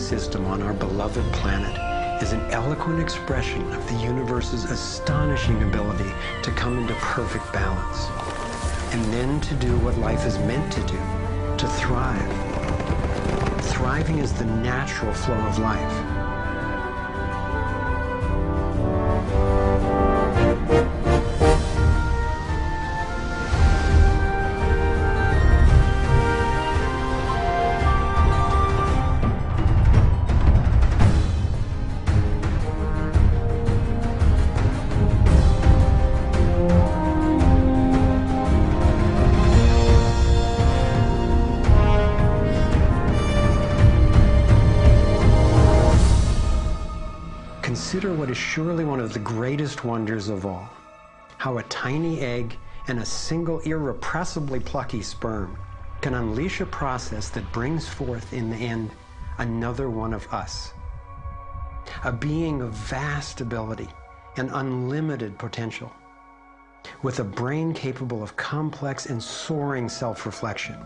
system on our beloved planet is an eloquent expression of the universe's astonishing ability to come into perfect balance, and then to do what life is meant to do, to thrive. Thriving is the natural flow of life. Consider what is surely one of the greatest wonders of all, how a tiny egg and a single irrepressibly plucky sperm can unleash a process that brings forth in the end another one of us. A being of vast ability and unlimited potential, with a brain capable of complex and soaring self-reflection,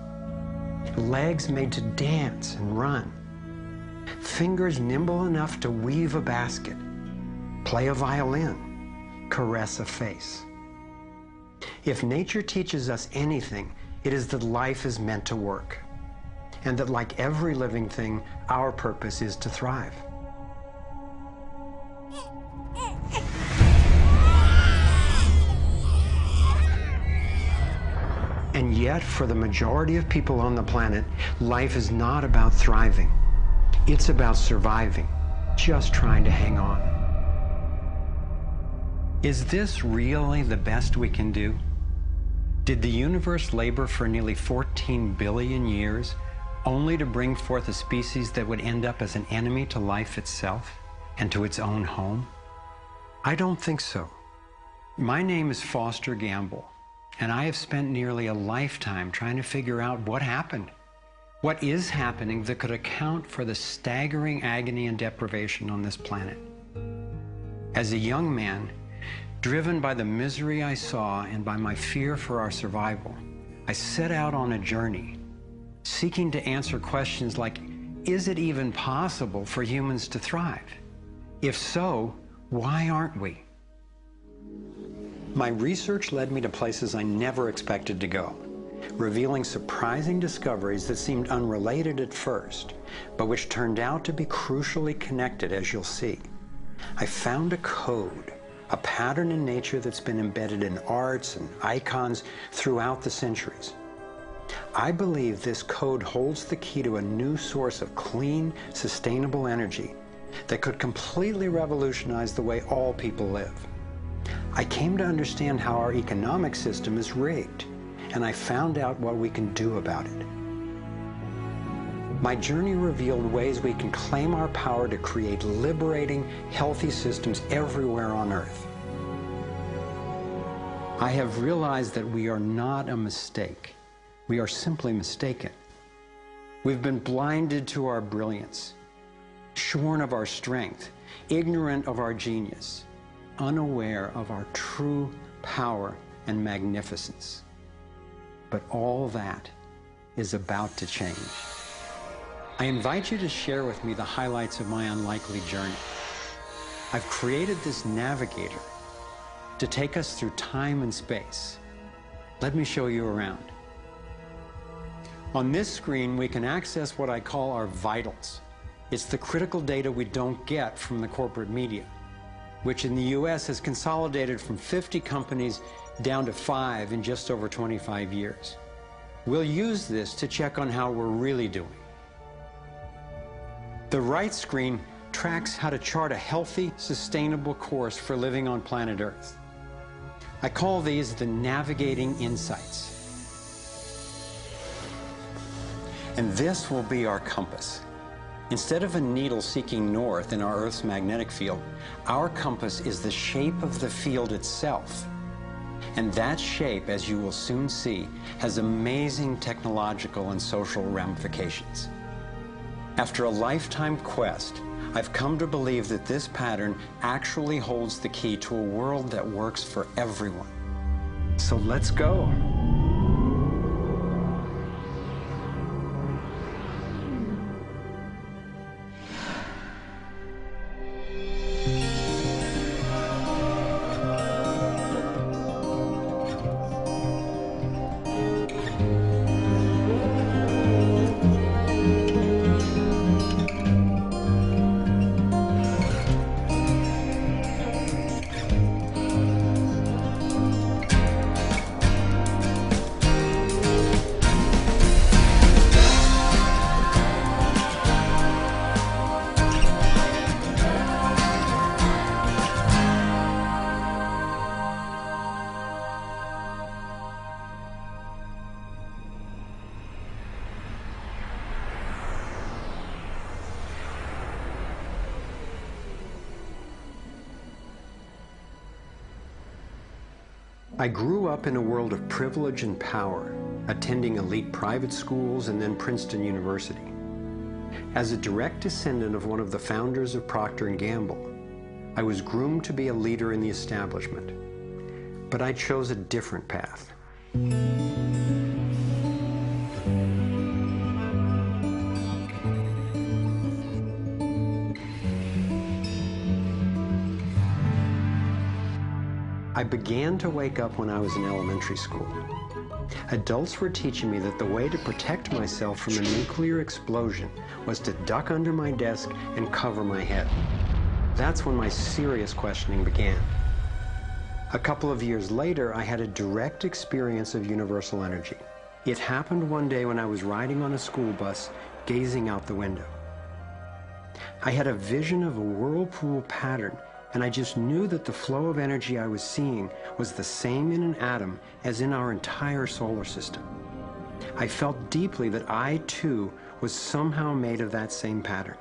legs made to dance and run, fingers nimble enough to weave a basket, play a violin, caress a face. If nature teaches us anything, it is that life is meant to work, and that like every living thing, our purpose is to thrive. And yet, for the majority of people on the planet, life is not about thriving. It's about surviving, just trying to hang on. Is this really the best we can do? Did the universe labor for nearly 14 billion years only to bring forth a species that would end up as an enemy to life itself and to its own home? I don't think so. My name is Foster Gamble, and I have spent nearly a lifetime trying to figure out what happened. What is happening that could account for the staggering agony and deprivation on this planet? As a young man, driven by the misery I saw and by my fear for our survival, I set out on a journey, seeking to answer questions like, is it even possible for humans to thrive? If so, why aren't we? My research led me to places I never expected to go, revealing surprising discoveries that seemed unrelated at first, but which turned out to be crucially connected, as you'll see. I found a code, a pattern in nature that's been embedded in arts and icons throughout the centuries. I believe this code holds the key to a new source of clean, sustainable energy that could completely revolutionize the way all people live. I came to understand how our economic system is rigged, and I found out what we can do about it. My journey revealed ways we can claim our power to create liberating, healthy systems everywhere on Earth. I have realized that we are not a mistake. We are simply mistaken. We've been blinded to our brilliance, shorn of our strength, ignorant of our genius, unaware of our true power and magnificence. But all that is about to change. I invite you to share with me the highlights of my unlikely journey. I've created this navigator to take us through time and space. Let me show you around. On this screen, we can access what I call our vitals. It's the critical data we don't get from the corporate media, which in the US has consolidated from 50 companies down to 5 in just over 25 years. We'll use this to check on how we're really doing. The right screen tracks how to chart a healthy, sustainable course for living on planet Earth. I call these the navigating insights. And this will be our compass. Instead of a needle seeking north in our Earth's magnetic field, our compass is the shape of the field itself. And that shape, as you will soon see, has amazing technological and social ramifications. After a lifetime quest, I've come to believe that this pattern actually holds the key to a world that works for everyone. So let's go. I grew up in a world of privilege and power, attending elite private schools and then Princeton University. As a direct descendant of one of the founders of Procter & Gamble, I was groomed to be a leader in the establishment. But I chose a different path. I began to wake up when I was in elementary school. Adults were teaching me that the way to protect myself from a nuclear explosion was to duck under my desk and cover my head. That's when my serious questioning began. A couple of years later, I had a direct experience of universal energy. It happened one day when I was riding on a school bus, gazing out the window. I had a vision of a whirlpool pattern, and I just knew that the flow of energy I was seeing was the same in an atom as in our entire solar system. I felt deeply that I, too, was somehow made of that same pattern.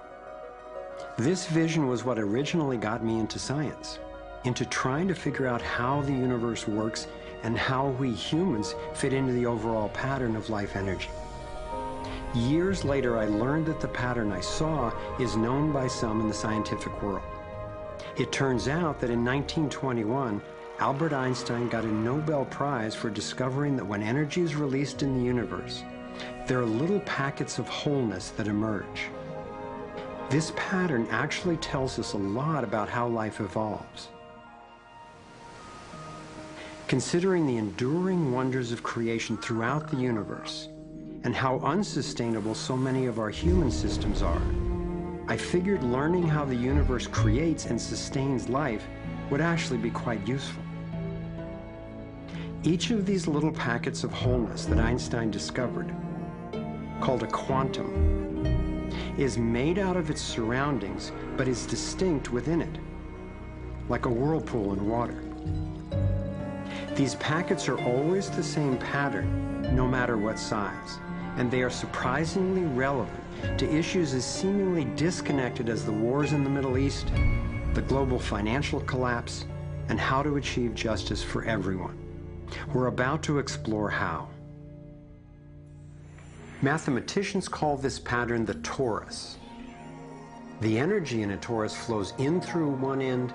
This vision was what originally got me into science, into trying to figure out how the universe works and how we humans fit into the overall pattern of life energy. Years later, I learned that the pattern I saw is known by some in the scientific world. It turns out that in 1921, Albert Einstein got a Nobel Prize for discovering that when energy is released in the universe, there are little packets of wholeness that emerge. This pattern actually tells us a lot about how life evolves. Considering the enduring wonders of creation throughout the universe and how unsustainable so many of our human systems are, I figured learning how the universe creates and sustains life would actually be quite useful. Each of these little packets of wholeness that Einstein discovered, called a quantum, is made out of its surroundings but is distinct within it, like a whirlpool in water. These packets are always the same pattern, no matter what size, and they are surprisingly relevant to issues as seemingly disconnected as the wars in the Middle East, the global financial collapse, and how to achieve justice for everyone. We're about to explore how. Mathematicians call this pattern the torus. The energy in a torus flows in through one end,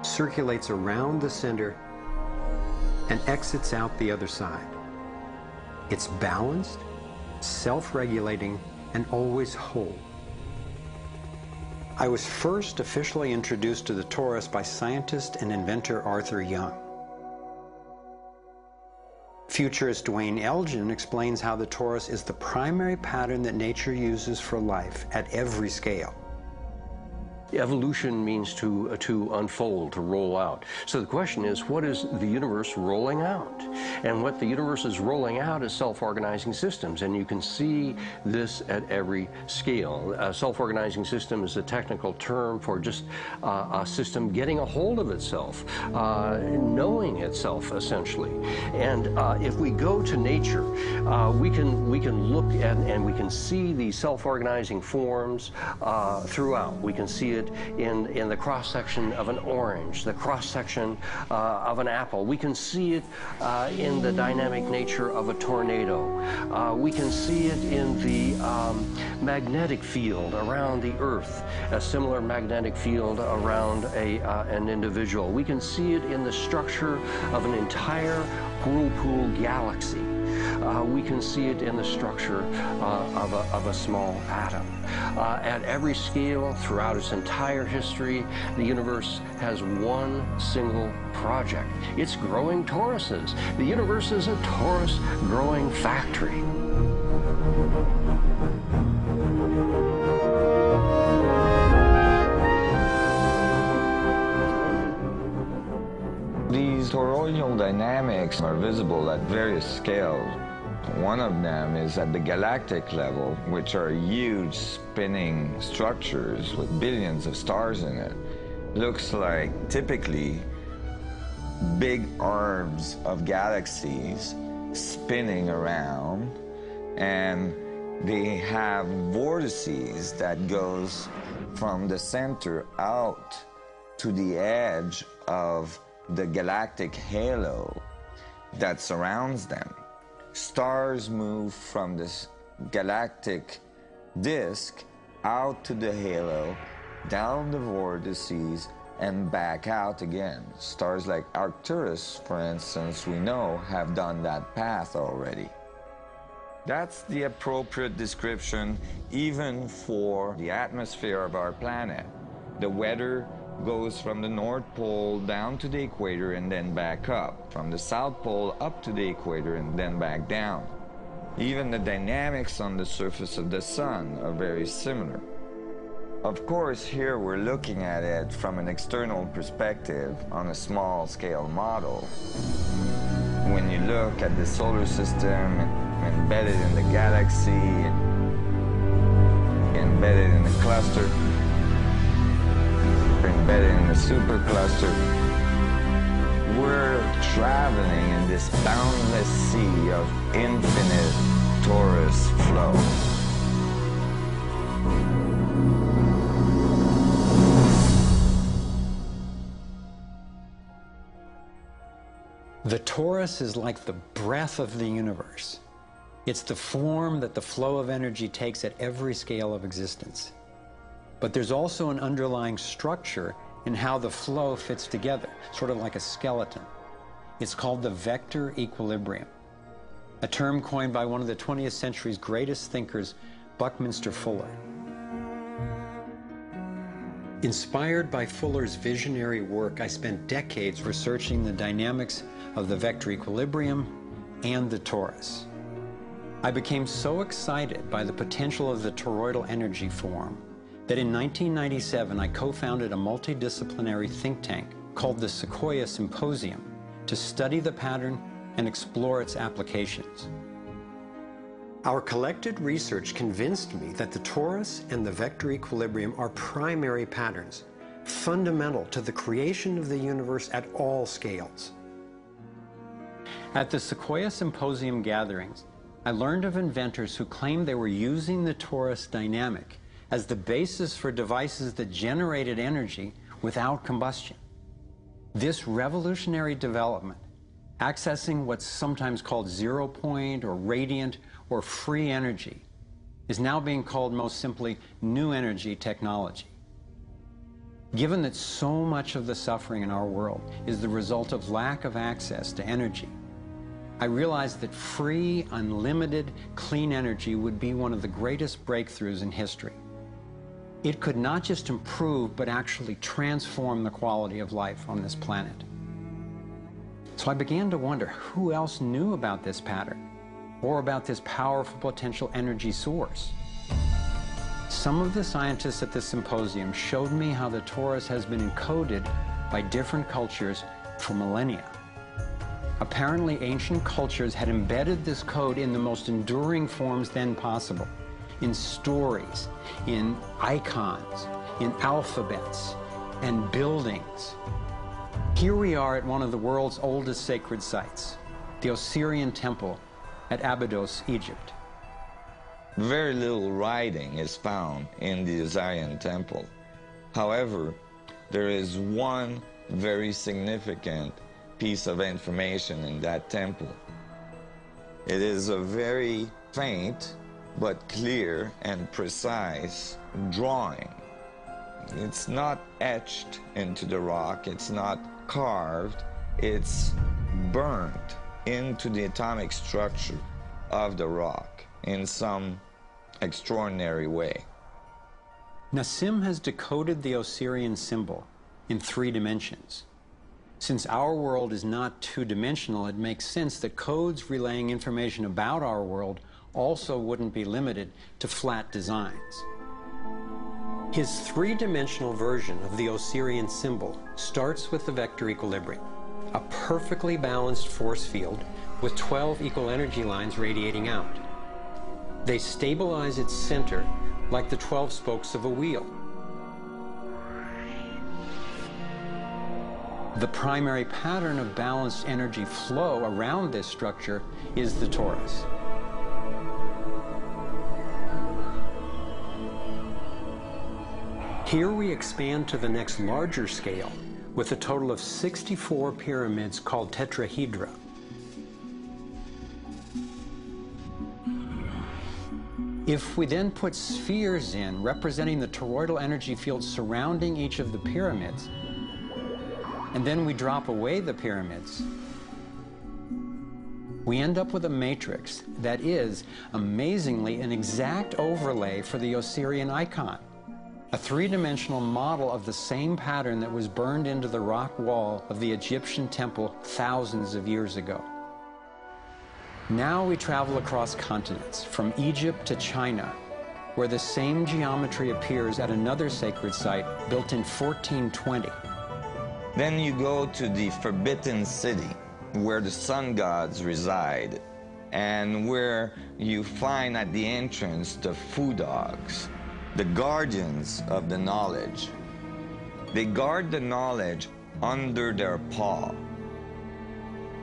circulates around the center, and exits out the other side. It's balanced, self-regulating, and always whole. I was first officially introduced to the torus by scientist and inventor Arthur Young. Futurist Dwayne Elgin explains how the torus is the primary pattern that nature uses for life at every scale. Evolution means to unfold, to roll out. So the question is, what is the universe rolling out? And what the universe is rolling out is self-organizing systems, and you can see this at every scale. A self-organizing system is a technical term for just a system getting a hold of itself, knowing itself, essentially. And if we go to nature, we can look at and we can see these self-organizing forms throughout. We can see it in the cross-section of an orange, the cross-section of an apple. We can see it in the dynamic nature of a tornado. We can see it in the magnetic field around the Earth, a similar magnetic field around an individual. We can see it in the structure of an entire whirlpool galaxy. We can see it in the structure of a small atom. At every scale, throughout its entire history, the universe has one single project. It's growing toruses. The universe is a torus growing factory. These toroidal dynamics are visible at various scales. One of them is at the galactic level, which are huge spinning structures with billions of stars in it. Looks like typically big arms of galaxies spinning around, and they have vortices that goes from the center out to the edge of the galactic halo that surrounds them. Stars move from this galactic disk out to the halo, down the vortices, and back out again. Stars like Arcturus, for instance, we know have done that path already. That's the appropriate description even for the atmosphere of our planet. The weather goes from the North Pole down to the equator and then back up, from the South Pole up to the equator and then back down. Even the dynamics on the surface of the sun are very similar. Of course, here we're looking at it from an external perspective on a small scale model. When you look at the solar system embedded in the galaxy, embedded in the cluster, embedded in the supercluster, we're traveling in this boundless sea of infinite torus flow. The torus is like the breath of the universe. It's the form that the flow of energy takes at every scale of existence. But there's also an underlying structure in how the flow fits together, sort of like a skeleton. It's called the vector equilibrium, a term coined by one of the 20th century's greatest thinkers, Buckminster Fuller. Inspired by Fuller's visionary work, I spent decades researching the dynamics of the vector equilibrium and the torus. I became so excited by the potential of the toroidal energy form that in 1997 I co-founded a multidisciplinary think tank called the Sequoia Symposium to study the pattern and explore its applications. Our collected research convinced me that the torus and the vector equilibrium are primary patterns, fundamental to the creation of the universe at all scales. At the Sequoia Symposium gatherings, I learned of inventors who claimed they were using the torus dynamic as the basis for devices that generated energy without combustion. This revolutionary development, accessing what's sometimes called zero point or radiant or free energy, is now being called most simply new energy technology. Given that so much of the suffering in our world is the result of lack of access to energy, I realized that free, unlimited, clean energy would be one of the greatest breakthroughs in history. It could not just improve, but actually transform the quality of life on this planet. So I began to wonder who else knew about this pattern or about this powerful potential energy source. Some of the scientists at the symposium showed me how the torus has been encoded by different cultures for millennia. Apparently, ancient cultures had embedded this code in the most enduring forms then possible, in stories, in icons, in alphabets, and buildings. Here we are at one of the world's oldest sacred sites, the Osirian Temple at Abydos, Egypt. Very little writing is found in the Osirian Temple. However, there is one very significant piece of information in that temple. It is a very faint but clear and precise drawing. It's not etched into the rock, it's not carved, it's burnt into the atomic structure of the rock in some extraordinary way. Nassim has decoded the Osirian symbol in 3 dimensions. Since our world is not two-dimensional, it makes sense that codes relaying information about our world also wouldn't be limited to flat designs. His 3-dimensional version of the Osirian symbol starts with the vector equilibrium, a perfectly balanced force field with 12 equal energy lines radiating out. They stabilize its center like the 12 spokes of a wheel. The primary pattern of balanced energy flow around this structure is the torus. Here we expand to the next larger scale, with a total of 64 pyramids called tetrahedra. If we then put spheres in, representing the toroidal energy field surrounding each of the pyramids, and then we drop away the pyramids, we end up with a matrix that is, amazingly, an exact overlay for the Osirian icon, a three-dimensional model of the same pattern that was burned into the rock wall of the Egyptian temple thousands of years ago. Now we travel across continents, from Egypt to China, where the same geometry appears at another sacred site built in 1420. Then you go to the Forbidden City, where the sun gods reside, and where you find at the entrance the Fu dogs, the guardians of the knowledge. They guard the knowledge under their paw.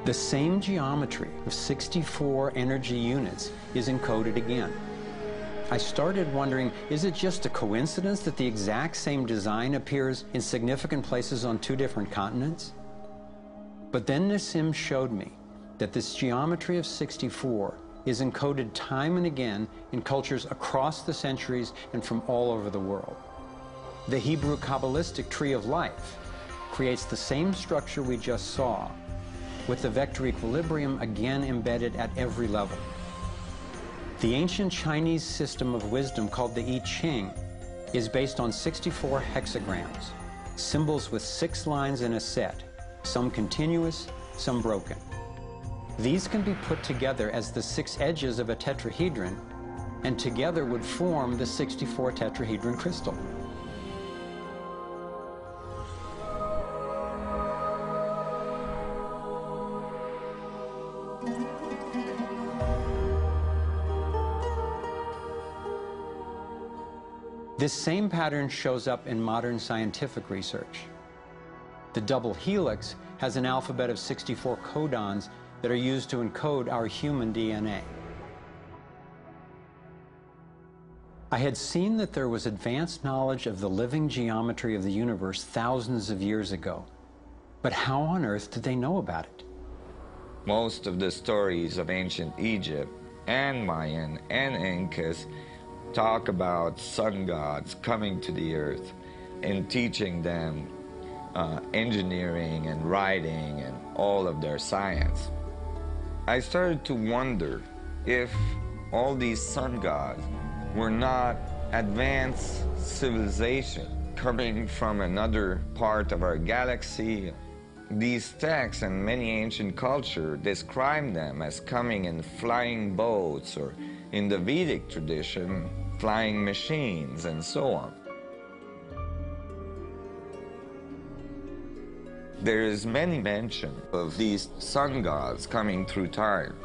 The same geometry of 64 energy units is encoded again. I started wondering, is it just a coincidence that the exact same design appears in significant places on two different continents? But then Nassim showed me that this geometry of 64 is encoded time and again in cultures across the centuries and from all over the world. The Hebrew Kabbalistic tree of life creates the same structure we just saw, with the vector equilibrium again embedded at every level. The ancient Chinese system of wisdom called the I Ching is based on 64 hexagrams, symbols with 6 lines in a set, some continuous, some broken. These can be put together as the 6 edges of a tetrahedron, and together would form the 64 tetrahedron crystal. This same pattern shows up in modern scientific research. The double helix has an alphabet of 64 codons that are used to encode our human DNA. I had seen that there was advanced knowledge of the living geometry of the universe thousands of years ago, but how on earth did they know about it? Most of the stories of ancient Egypt and Mayan and Incas talk about sun gods coming to the earth and teaching them engineering and writing and all of their science. I started to wonder if all these sun gods were not advanced civilization coming from another part of our galaxy. These texts and many ancient cultures describe them as coming in flying boats, or in the Vedic tradition, flying machines, and so on. There is many mention of these sun gods coming through time.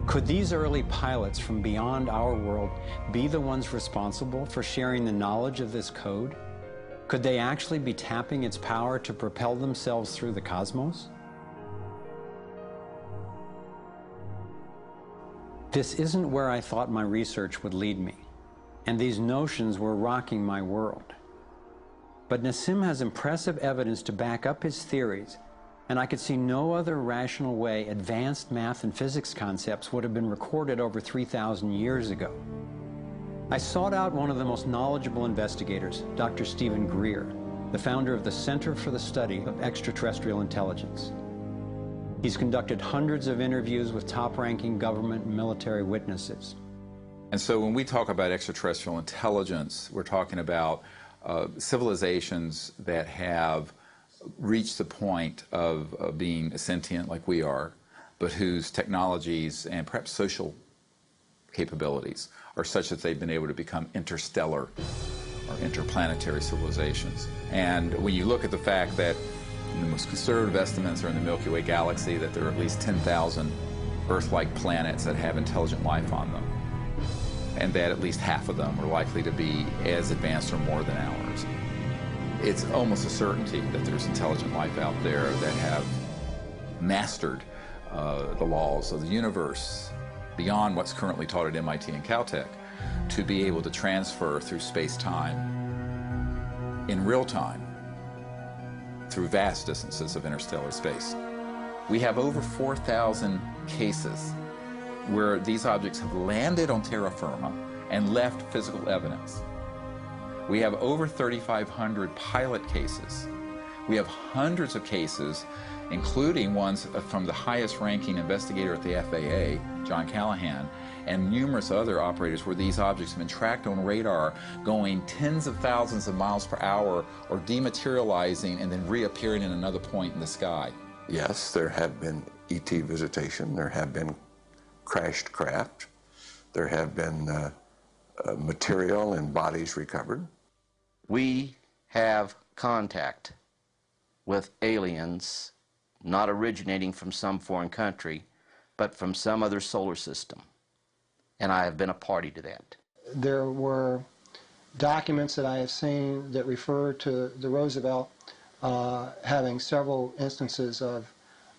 Could these early pilots from beyond our world be the ones responsible for sharing the knowledge of this code? Could they actually be tapping its power to propel themselves through the cosmos? This isn't where I thought my research would lead me, and these notions were rocking my world. But Nassim has impressive evidence to back up his theories, and I could see no other rational way advanced math and physics concepts would have been recorded over 3,000 years ago. I sought out one of the most knowledgeable investigators, Dr. Stephen Greer, the founder of the Center for the Study of Extraterrestrial Intelligence. He's conducted hundreds of interviews with top-ranking government and military witnesses. And so when we talk about extraterrestrial intelligence, we're talking about civilizations that have reached the point of being sentient like we are, but whose technologies and perhaps social capabilities are such that they've been able to become interstellar or interplanetary civilizations. And when you look at the fact that the most conservative estimates are in the Milky Way galaxy that there are at least 10,000 Earth-like planets that have intelligent life on them, and that at least half of them are likely to be as advanced or more than ours, it's almost a certainty that there's intelligent life out there that have mastered the laws of the universe beyond what's currently taught at MIT and Caltech to be able to transfer through space-time in real time through vast distances of interstellar space. We have over 4,000 cases where these objects have landed on terra firma and left physical evidence. We have over 3,500 pilot cases. We have hundreds of cases, including ones from the highest ranking investigator at the FAA, John Callahan, and numerous other operators where these objects have been tracked on radar going tens of thousands of miles per hour or dematerializing and then reappearing in another point in the sky. Yes, there have been ET visitation, there have been crashed craft, there have been material and bodies recovered. We have contact with aliens not originating from some foreign country, but from some other solar system. And I have been a party to that. There were documents that I have seen that refer to the Roosevelt having several instances of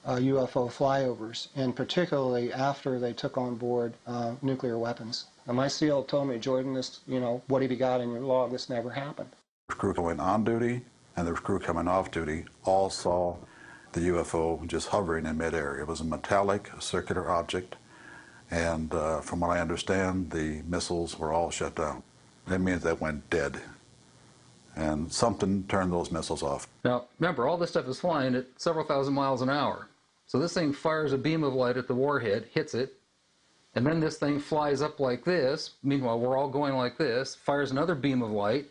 UFO flyovers, and particularly after they took on board nuclear weapons. And my SEAL told me, Jordan, this, what have you got in your log? This never happened. The crew going on duty and the crew coming off duty all saw the UFO just hovering in midair. It was a metallic, circular object, and from what I understand, the missiles were all shut down. That means they went dead, and something turned those missiles off. Now, remember, all this stuff is flying at several thousand miles an hour. So this thing fires a beam of light at the warhead, hits it, and then this thing flies up like this. Meanwhile, we're all going like this, fires another beam of light,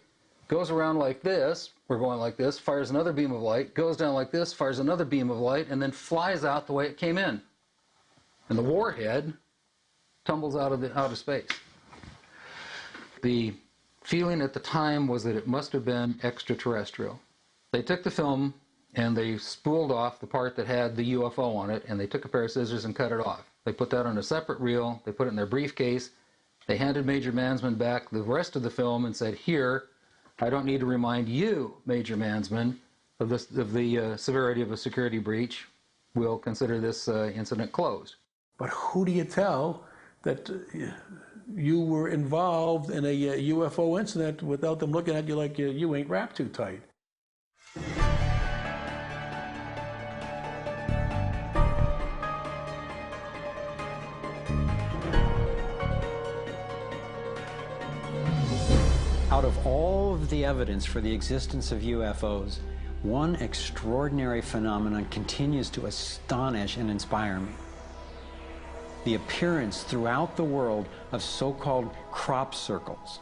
goes around like this, we're going like this, fires another beam of light, goes down like this, fires another beam of light, and then flies out the way it came in. And the warhead tumbles out of space. The feeling at the time was that it must have been extraterrestrial. They took the film and they spooled off the part that had the UFO on it, and they took a pair of scissors and cut it off. They put that on a separate reel, they put it in their briefcase, they handed Major Mansman back the rest of the film and said, here, I don't need to remind you, Major Mansman, of the severity of a security breach. We'll consider this incident closed. But who do you tell that you were involved in a UFO incident without them looking at you like you ain't wrapped too tight? Out of all of the evidence for the existence of UFOs, one extraordinary phenomenon continues to astonish and inspire me. The appearance throughout the world of so-called crop circles.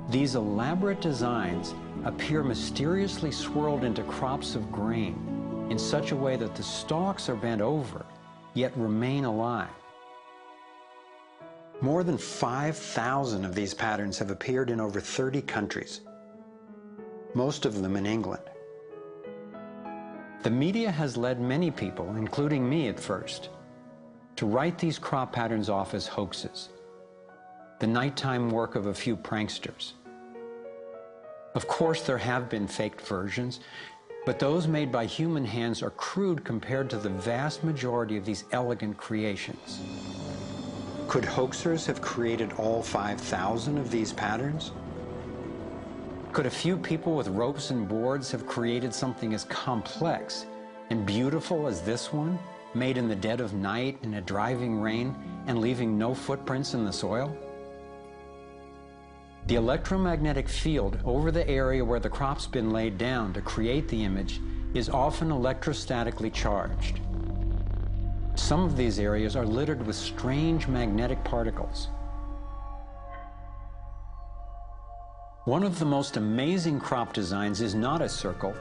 These elaborate designs appear mysteriously swirled into crops of grain in such a way that the stalks are bent over, yet remain alive. More than 5,000 of these patterns have appeared in over 30 countries, most of them in England. The media has led many people, including me at first, to write these crop patterns off as hoaxes, the nighttime work of a few pranksters. Of course, there have been faked versions, but those made by human hands are crude compared to the vast majority of these elegant creations. Could hoaxers have created all 5,000 of these patterns? Could a few people with ropes and boards have created something as complex and beautiful as this one, made in the dead of night in a driving rain and leaving no footprints in the soil? The electromagnetic field over the area where the crop's been laid down to create the image is often electrostatically charged. Some of these areas are littered with strange magnetic particles. One of the most amazing crop designs is not a circle,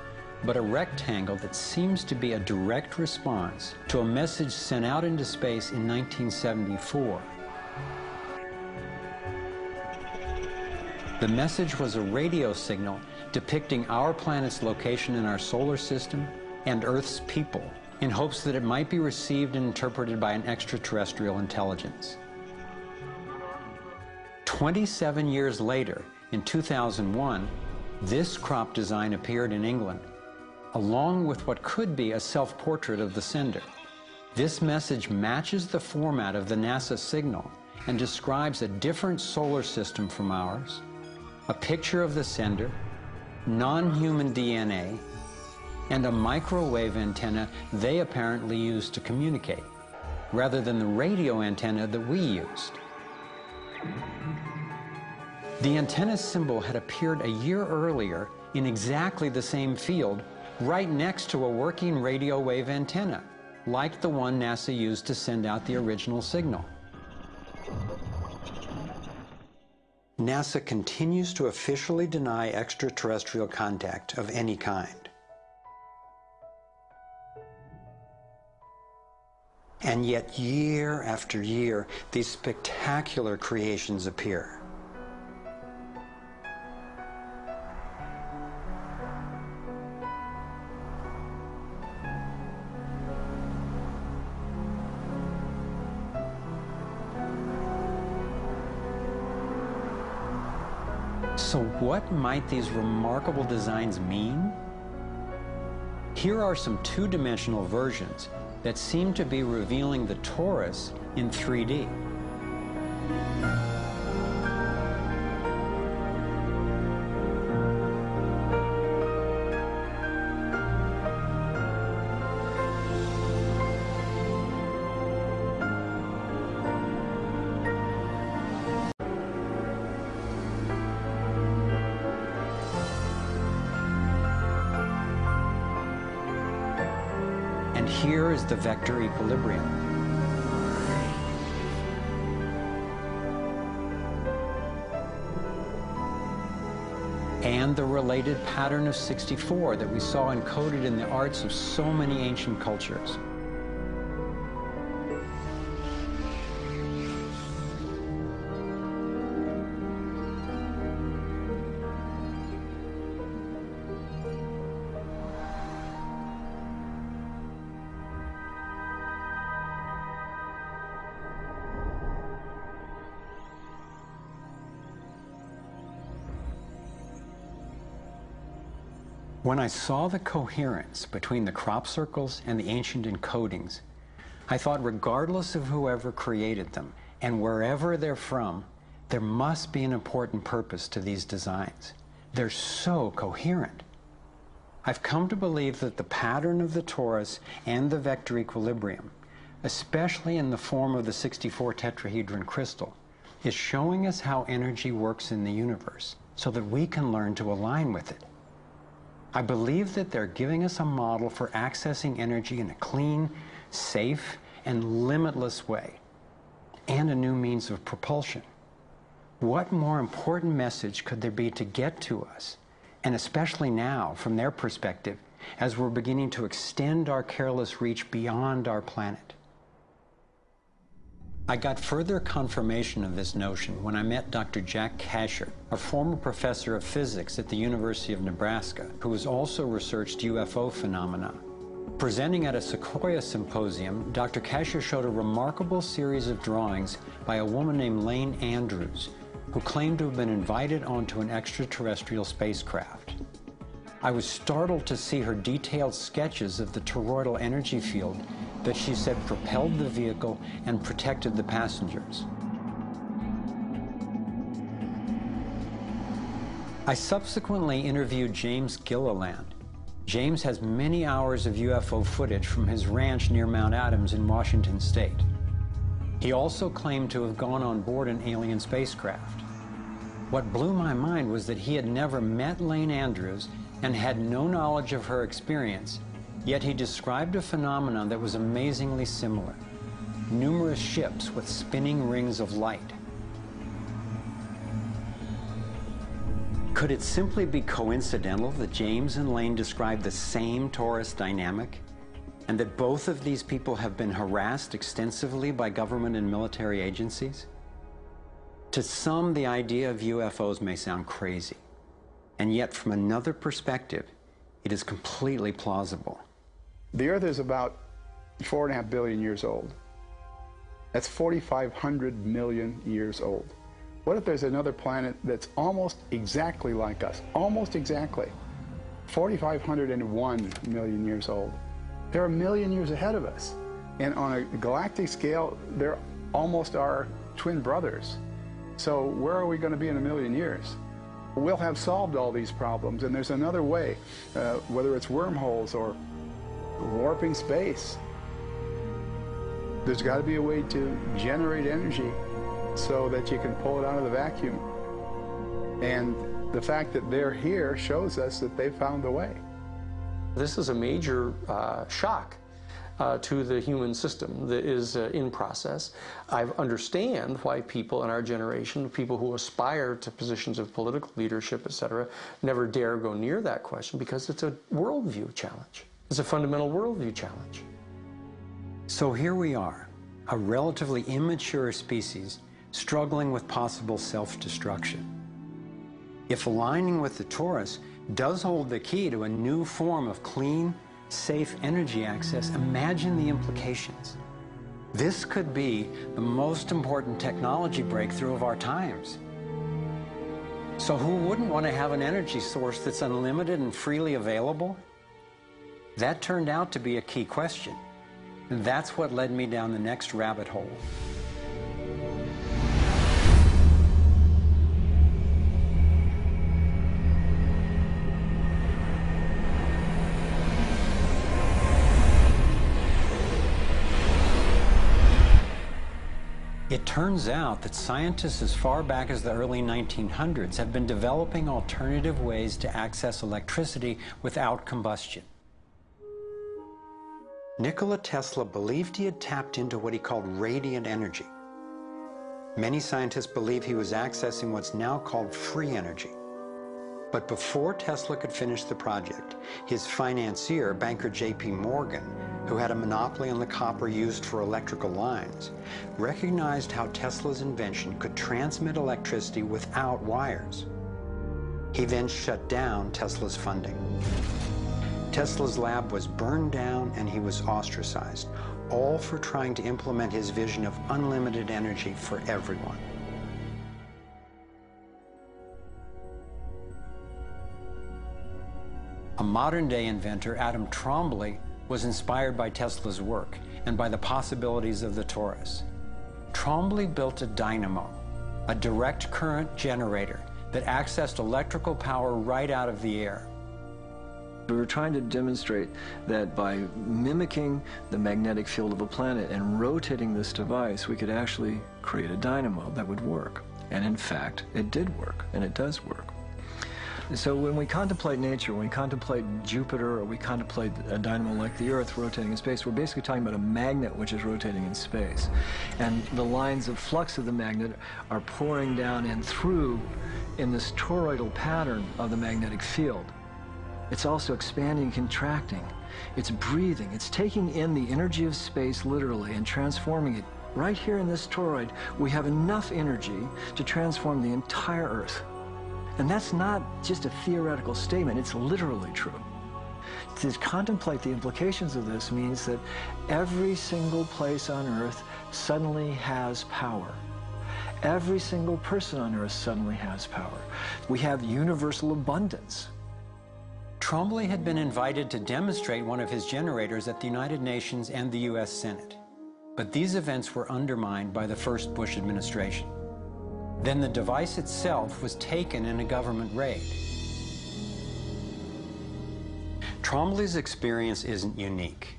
but a rectangle that seems to be a direct response to a message sent out into space in 1974. The message was a radio signal depicting our planet's location in our solar system and Earth's people, in hopes that it might be received and interpreted by an extraterrestrial intelligence. 27 years later, in 2001, this crop design appeared in England, along with what could be a self-portrait of the sender. This message matches the format of the NASA signal and describes a different solar system from ours, a picture of the sender, non-human DNA, and a microwave antenna they apparently used to communicate, rather than the radio antenna that we used. The antenna symbol had appeared a year earlier in exactly the same field, right next to a working radio wave antenna, like the one NASA used to send out the original signal. NASA continues to officially deny extraterrestrial contact of any kind. And yet, year after year, these spectacular creations appear. So what might these remarkable designs mean? Here are some two-dimensional versions that seem to be revealing the torus in 3D. And here is the vector equilibrium. And the related pattern of 64 that we saw encoded in the arts of so many ancient cultures. When I saw the coherence between the crop circles and the ancient encodings, I thought regardless of whoever created them and wherever they're from, there must be an important purpose to these designs. They're so coherent. I've come to believe that the pattern of the torus and the vector equilibrium, especially in the form of the 64 tetrahedron crystal, is showing us how energy works in the universe so that we can learn to align with it. I believe that they're giving us a model for accessing energy in a clean, safe, and limitless way, and a new means of propulsion. What more important message could there be to get to us, and especially now, from their perspective, as we're beginning to extend our careless reach beyond our planet? I got further confirmation of this notion when I met Dr. Jack Kasher, a former professor of physics at the University of Nebraska, who has also researched UFO phenomena. Presenting at a Sequoia symposium, Dr. Kasher showed a remarkable series of drawings by a woman named Lane Andrews, who claimed to have been invited onto an extraterrestrial spacecraft. I was startled to see her detailed sketches of the toroidal energy field that she said propelled the vehicle and protected the passengers. I subsequently interviewed James Gilliland. James has many hours of UFO footage from his ranch near Mount Adams in Washington state. He also claimed to have gone on board an alien spacecraft. What blew my mind was that he had never met Lane Andrews and had no knowledge of her experience, yet he described a phenomenon that was amazingly similar: numerous ships with spinning rings of light. Could it simply be coincidental that James and Lane described the same torus dynamic, and that both of these people have been harassed extensively by government and military agencies? To some, the idea of UFOs may sound crazy, and yet from another perspective, it is completely plausible. The Earth is about 4.5 billion years old. That's 4,500 million years old. What if there's another planet that's almost exactly like us? Almost exactly. 4,501 million years old. They're a million years ahead of us. And on a galactic scale, they're almost our twin brothers. So where are we going to be in a million years? We'll have solved all these problems, and there's another way, whether it's wormholes or warping space. There's got to be a way to generate energy so that you can pull it out of the vacuum. And the fact that they're here shows us that they found a way. This is a major shock to the human system that is in process. I understand why people in our generation, people who aspire to positions of political leadership, etc., never dare go near that question, because it's a worldview challenge. It's a fundamental worldview challenge. So here we are, a relatively immature species struggling with possible self-destruction. If aligning with the torus does hold the key to a new form of clean, safe energy access, imagine the implications. This could be the most important technology breakthrough of our times. So who wouldn't want to have an energy source that's unlimited and freely available? That turned out to be a key question. And that's what led me down the next rabbit hole. It turns out that scientists as far back as the early 1900s have been developing alternative ways to access electricity without combustion. Nikola Tesla believed he had tapped into what he called radiant energy. Many scientists believe he was accessing what's now called free energy. But before Tesla could finish the project, his financier, banker J.P. Morgan, who had a monopoly on the copper used for electrical lines, recognized how Tesla's invention could transmit electricity without wires. He then shut down Tesla's funding. Tesla's lab was burned down and he was ostracized, all for trying to implement his vision of unlimited energy for everyone. A modern-day inventor, Adam Trombly, was inspired by Tesla's work and by the possibilities of the torus. Trombly built a dynamo, a direct current generator that accessed electrical power right out of the air. We were trying to demonstrate that by mimicking the magnetic field of a planet and rotating this device, we could actually create a dynamo that would work. And in fact, it did work, and it does work. So when we contemplate nature, when we contemplate Jupiter, or we contemplate a dynamo like the Earth rotating in space, we're basically talking about a magnet which is rotating in space. And the lines of flux of the magnet are pouring down and through in this toroidal pattern of the magnetic field. It's also expanding and contracting. It's breathing. It's taking in the energy of space literally and transforming it. Right here in this toroid, we have enough energy to transform the entire Earth. And that's not just a theoretical statement, it's literally true. To contemplate the implications of this means that every single place on Earth suddenly has power. Every single person on Earth suddenly has power. We have universal abundance. Trombly had been invited to demonstrate one of his generators at the United Nations and the U.S. Senate. But these events were undermined by the first Bush administration. Then the device itself was taken in a government raid. Trombly's experience isn't unique.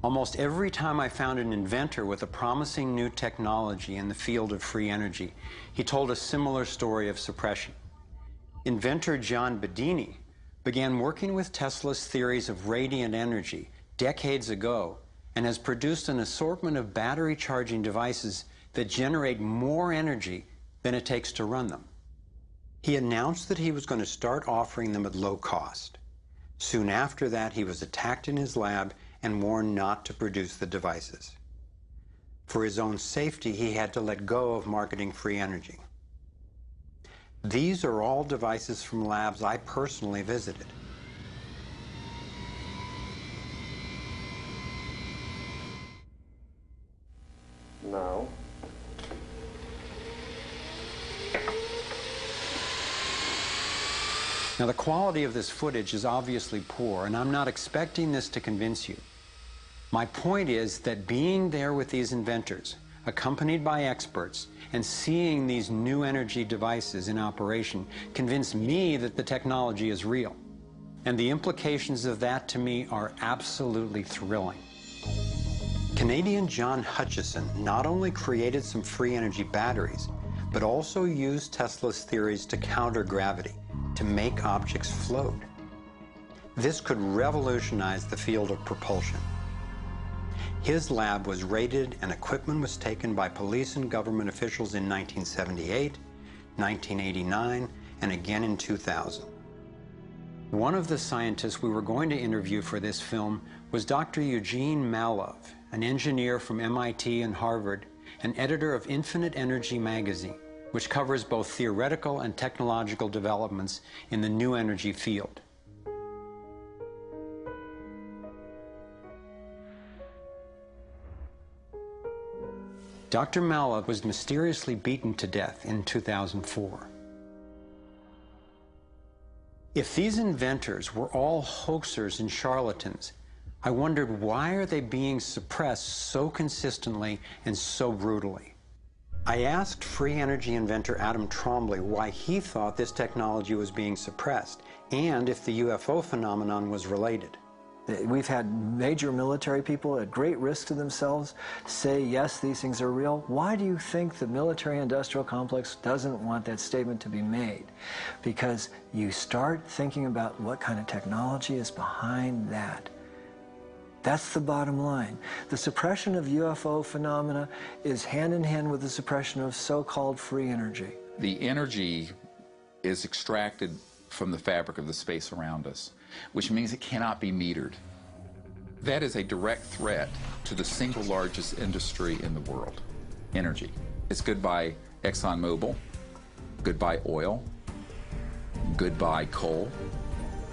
Almost every time I found an inventor with a promising new technology in the field of free energy, he told a similar story of suppression. Inventor John Bedini began working with Tesla's theories of radiant energy decades ago and has produced an assortment of battery charging devices that generate more energy than it takes to run them. He announced that he was going to start offering them at low cost. Soon after that, he was attacked in his lab and warned not to produce the devices. For his own safety, he had to let go of marketing free energy. These are all devices from labs I personally visited. Now, Now, the quality of this footage is obviously poor, and I'm not expecting this to convince you. My point is that being there with these inventors, accompanied by experts, and seeing these new energy devices in operation convinced me that the technology is real. And the implications of that to me are absolutely thrilling. Canadian John Hutchison not only created some free energy batteries, but also used Tesla's theories to counter gravity, to make objects float. This could revolutionize the field of propulsion. His lab was raided and equipment was taken by police and government officials in 1978, 1989, and again in 2000. One of the scientists we were going to interview for this film was Dr. Eugene Malov, an engineer from MIT and Harvard, and editor of Infinite Energy magazine, which covers both theoretical and technological developments in the new energy field. Dr. Malov was mysteriously beaten to death in 2004. If these inventors were all hoaxers and charlatans, I wondered, why are they being suppressed so consistently and so brutally? I asked free energy inventor Adam Trombley why he thought this technology was being suppressed, and if the UFO phenomenon was related. We've had major military people at great risk to themselves say, yes, these things are real. Why do you think the military-industrial complex doesn't want that statement to be made? Because you start thinking about what kind of technology is behind that. That's the bottom line. The suppression of UFO phenomena is hand in hand with the suppression of so-called free energy. The energy is extracted from the fabric of the space around us, which means it cannot be metered. That is a direct threat to the single largest industry in the world, energy. It's goodbye ExxonMobil, goodbye oil, goodbye coal,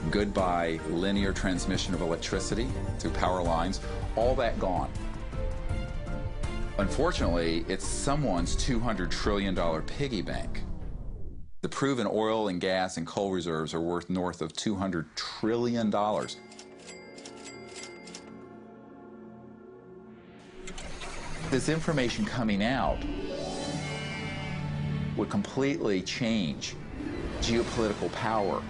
goodbye linear transmission of electricity through power lines, all that gone. Unfortunately, it's someone's $200 trillion piggy bank. The proven oil and gas and coal reserves are worth north of $200 trillion. This information coming out would completely change geopolitical power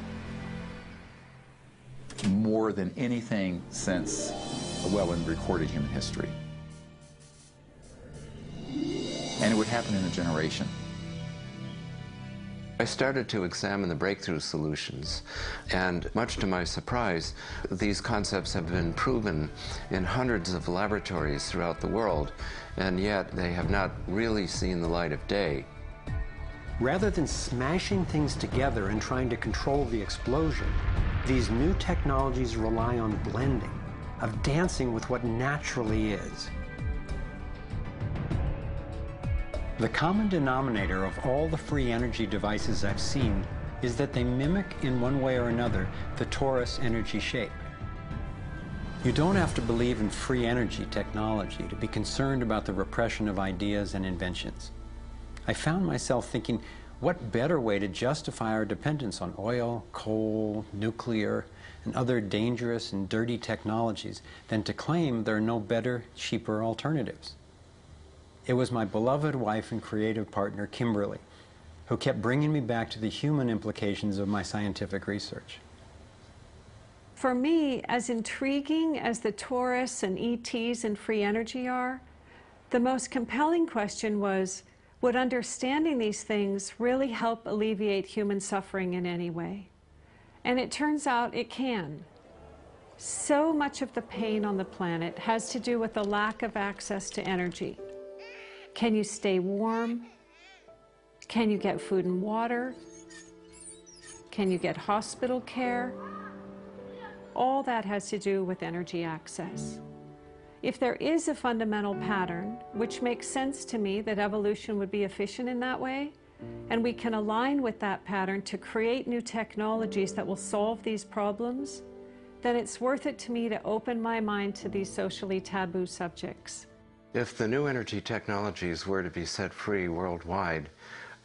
more than anything since, well, in recorded human history. And it would happen in a generation. I started to examine the breakthrough solutions, and much to my surprise, these concepts have been proven in hundreds of laboratories throughout the world, and yet they have not really seen the light of day. Rather than smashing things together and trying to control the explosion, these new technologies rely on blending, of dancing with what naturally is. The common denominator of all the free energy devices I've seen is that they mimic, in one way or another, the torus energy shape. You don't have to believe in free energy technology to be concerned about the repression of ideas and inventions. I found myself thinking, what better way to justify our dependence on oil, coal, nuclear, and other dangerous and dirty technologies than to claim there are no better, cheaper alternatives? It was my beloved wife and creative partner, Kimberly, who kept bringing me back to the human implications of my scientific research. For me, as intriguing as the torus and ETs and free energy are, the most compelling question was, would understanding these things really help alleviate human suffering in any way? And it turns out it can. So much of the pain on the planet has to do with the lack of access to energy. Can you stay warm? Can you get food and water? Can you get hospital care? All that has to do with energy access. If there is a fundamental pattern, which makes sense to me that evolution would be efficient in that way, and we can align with that pattern to create new technologies that will solve these problems, then it's worth it to me to open my mind to these socially taboo subjects. If the new energy technologies were to be set free worldwide,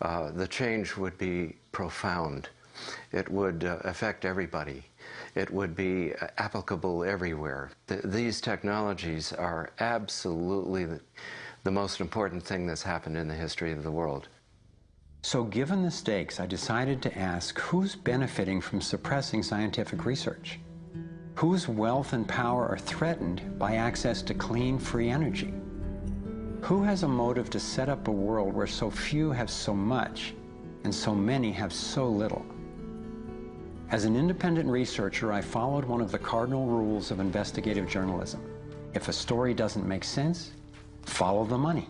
the change would be profound. it would affect everybody. It would be applicable everywhere. These technologies are absolutely the most important thing that's happened in the history of the world. So given the stakes, I decided to ask who's benefiting from suppressing scientific research? Whose wealth and power are threatened by access to clean, free energy? Who has a motive to set up a world where so few have so much and so many have so little? As an independent researcher, I followed one of the cardinal rules of investigative journalism. If a story doesn't make sense, follow the money.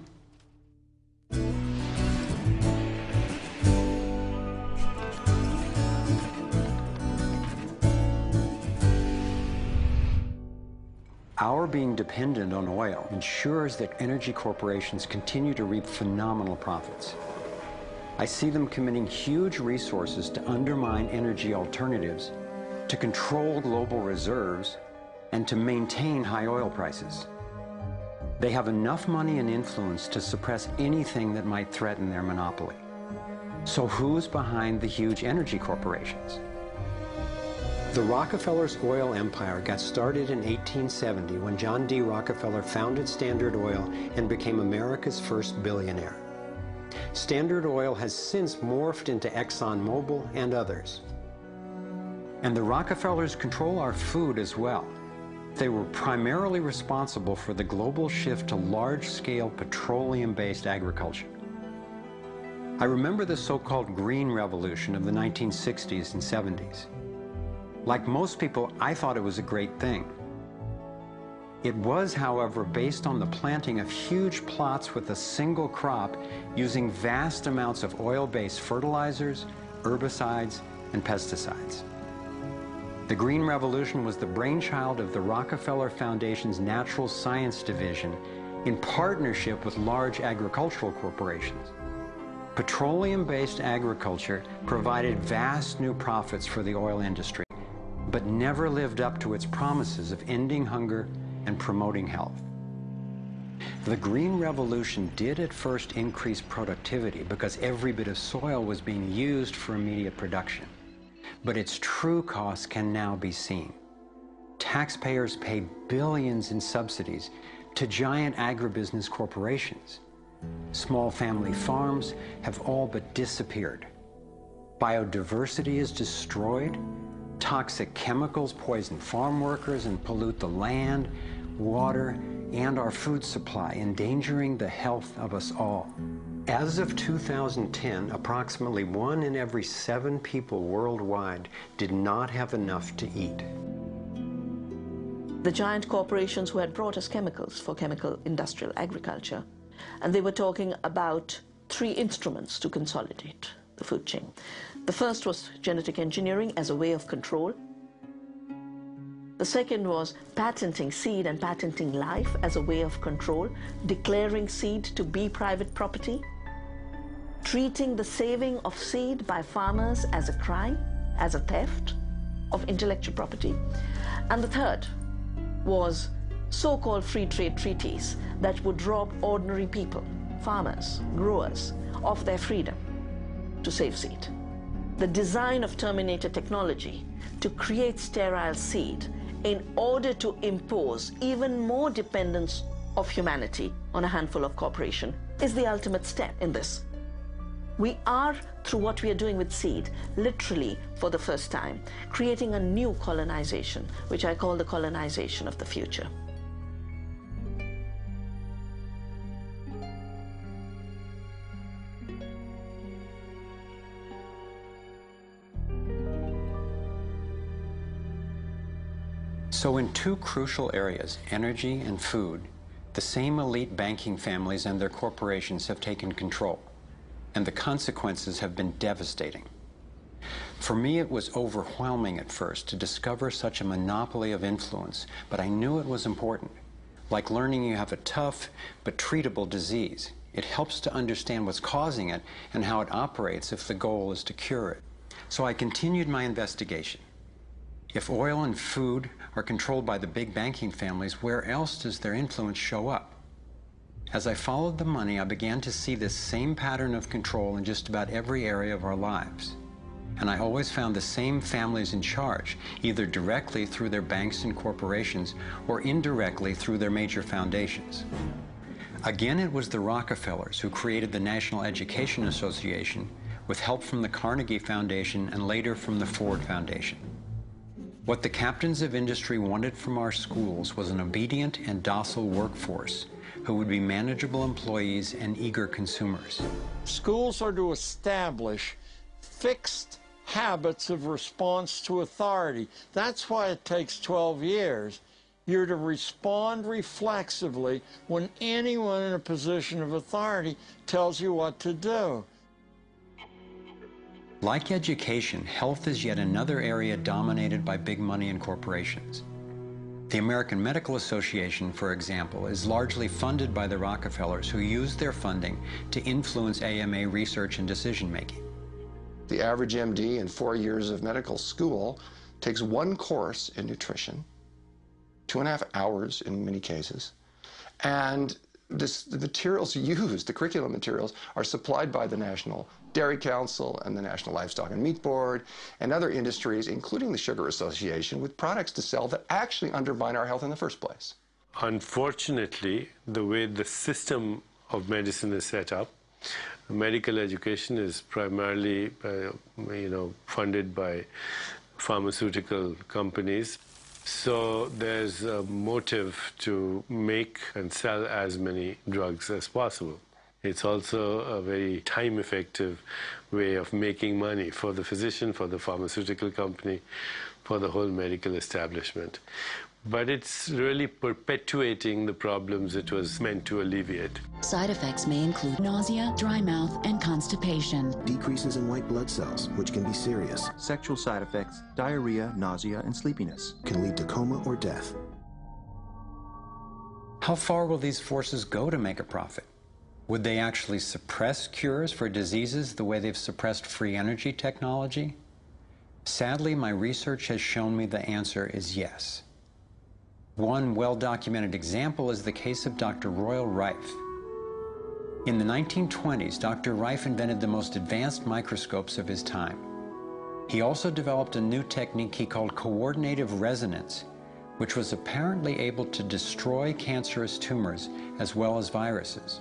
Our being dependent on oil ensures that energy corporations continue to reap phenomenal profits. I see them committing huge resources to undermine energy alternatives, to control global reserves, and to maintain high oil prices. They have enough money and influence to suppress anything that might threaten their monopoly. So who's behind the huge energy corporations? The Rockefellers' oil empire got started in 1870 when John D. Rockefeller founded Standard Oil and became America's first billionaire. Standard Oil has since morphed into ExxonMobil and others. And the Rockefellers control our food as well. They were primarily responsible for the global shift to large-scale petroleum-based agriculture. I remember the so-called Green Revolution of the 1960s and 70s. Like most people, I thought it was a great thing. It was, however, based on the planting of huge plots with a single crop using vast amounts of oil-based fertilizers, herbicides, and pesticides. The Green Revolution was the brainchild of the Rockefeller Foundation's Natural Science Division in partnership with large agricultural corporations. Petroleum-based agriculture provided vast new profits for the oil industry, but never lived up to its promises of ending hunger and promoting health. The Green Revolution did at first increase productivity because every bit of soil was being used for immediate production. But its true costs can now be seen. Taxpayers pay billions in subsidies to giant agribusiness corporations. Small family farms have all but disappeared. Biodiversity is destroyed. Toxic chemicals poison farm workers and pollute the land, water, and our food supply, endangering the health of us all. As of 2010, approximately 1 in every 7 people worldwide did not have enough to eat. The giant corporations who had brought us chemicals for chemical industrial agriculture, and they were talking about 3 instruments to consolidate the food chain. The first was genetic engineering as a way of control. The second was patenting seed and patenting life as a way of control, declaring seed to be private property, treating the saving of seed by farmers as a crime, as a theft of intellectual property. And the third was so-called free trade treaties that would rob ordinary people, farmers, growers, of their freedom to save seed. The design of terminator technology to create sterile seed in order to impose even more dependence of humanity on a handful of corporations is the ultimate step in this. We are, through what we are doing with seed, literally for the first time, creating a new colonization, which I call the colonization of the future. So in 2 crucial areas, energy and food, the same elite banking families and their corporations have taken control, and the consequences have been devastating. For me, it was overwhelming at first to discover such a monopoly of influence, but I knew it was important. Like learning you have a tough but treatable disease. It helps to understand what's causing it and how it operates if the goal is to cure it. So I continued my investigation. If oil and food are controlled by the big banking families, where else does their influence show up? As I followed the money, I began to see this same pattern of control in just about every area of our lives. and I always found the same families in charge, either directly through their banks and corporations or indirectly through their major foundations. Again, it was the Rockefellers who created the National Education Association with help from the Carnegie Foundation and later from the Ford Foundation. What the captains of industry wanted from our schools was an obedient and docile workforce who would be manageable employees and eager consumers. Schools are to establish fixed habits of response to authority. That's why it takes 12 years. You're to respond reflexively when anyone in a position of authority tells you what to do. Like education, health is yet another area dominated by big money and corporations. The American Medical Association, for example, is largely funded by the Rockefellers, who use their funding to influence AMA research and decision-making. The average MD in 4 years of medical school takes one course in nutrition, 2.5 hours in many cases, and the materials used, the curriculum materials, are supplied by the National Dairy Council and the National Livestock and Meat Board and other industries, including the Sugar Association, with products to sell that actually undermine our health in the first place. Unfortunately, the way the system of medicine is set up, medical education is primarily funded by pharmaceutical companies. So there's a motive to make and sell as many drugs as possible. It's also a very time-effective way of making money for the physician, for the pharmaceutical company, for the whole medical establishment. But it's really perpetuating the problems it was meant to alleviate. Side effects may include nausea, dry mouth, and constipation. Decreases in white blood cells, which can be serious. Sexual side effects, diarrhea, nausea, and sleepiness. Can lead to coma or death. How far will these forces go to make a profit? Would they actually suppress cures for diseases the way they've suppressed free energy technology? Sadly, my research has shown me the answer is yes. One well-documented example is the case of Dr. Royal Rife. In the 1920s, Dr. Rife invented the most advanced microscopes of his time. He also developed a new technique he called coordinative resonance, which was apparently able to destroy cancerous tumors as well as viruses.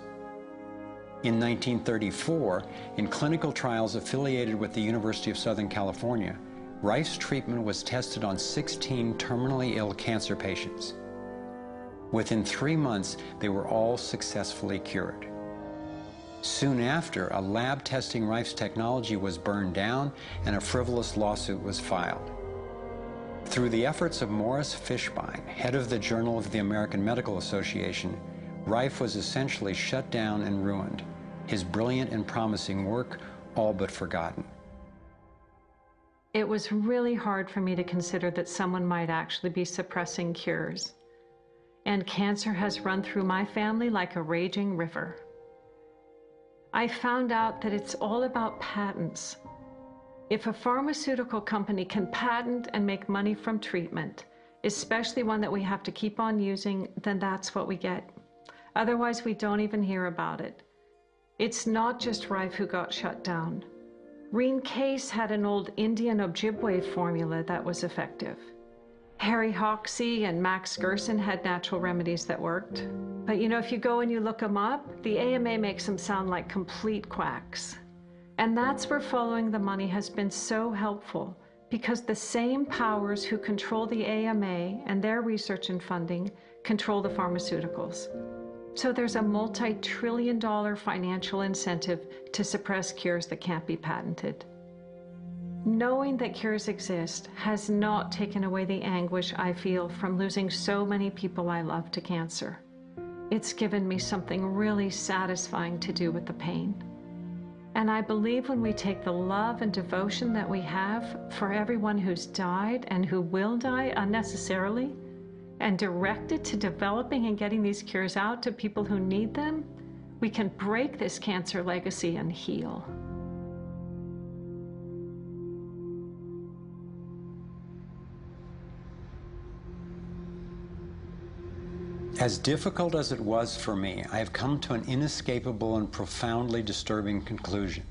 In 1934, in clinical trials affiliated with the University of Southern California, Rife's treatment was tested on 16 terminally ill cancer patients. Within 3 months, they were all successfully cured. Soon after, a lab testing Rife's technology was burned down and a frivolous lawsuit was filed. Through the efforts of Morris Fishbein, head of the Journal of the American Medical Association, Rife was essentially shut down and ruined, his brilliant and promising work all but forgotten. It was really hard for me to consider that someone might actually be suppressing cures. And cancer has run through my family like a raging river. I found out that it's all about patents. If a pharmaceutical company can patent and make money from treatment, especially one that we have to keep on using, then that's what we get. Otherwise, we don't even hear about it. It's not just Rife who got shut down. Reen Case had an old Indian Ojibwe formula that was effective. Harry Hoxsey and Max Gerson had natural remedies that worked. But you know, if you go and you look them up, the AMA makes them sound like complete quacks. And that's where following the money has been so helpful, because the same powers who control the AMA and their research and funding control the pharmaceuticals. So there's a multi-trillion-dollar financial incentive to suppress cures that can't be patented. Knowing that cures exist has not taken away the anguish I feel from losing so many people I love to cancer. It's given me something really satisfying to do with the pain. And I believe when we take the love and devotion that we have for everyone who's died and who will die unnecessarily, and direct it to developing and getting these cures out to people who need them, we can break this cancer legacy and heal. As difficult as it was for me, I have come to an inescapable and profoundly disturbing conclusion.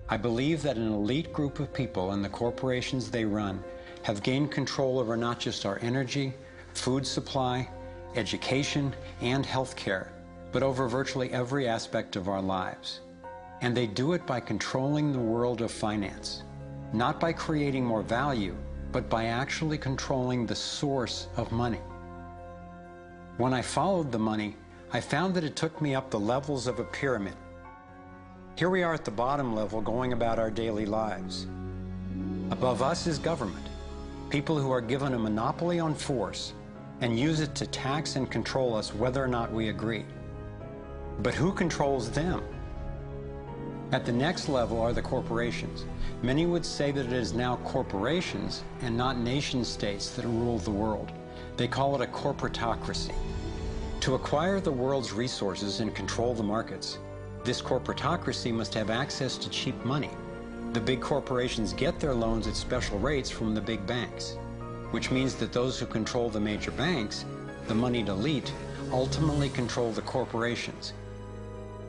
I believe that an elite group of people and the corporations they run have gained control over not just our energy, food supply, education, and health care, but over virtually every aspect of our lives. And they do it by controlling the world of finance, not by creating more value, but by actually controlling the source of money. When I followed the money, I found that it took me up the levels of a pyramid. Here we are at the bottom level going about our daily lives. Above us is government, people who are given a monopoly on force and use it to tax and control us whether or not we agree. But who controls them? At the next level are the corporations. Many would say that it is now corporations and not nation states that rule the world. They call it a corporatocracy. To acquire the world's resources and control the markets, this corporatocracy must have access to cheap money. The big corporations get their loans at special rates from the big banks, which means that those who control the major banks, the moneyed elite, ultimately control the corporations.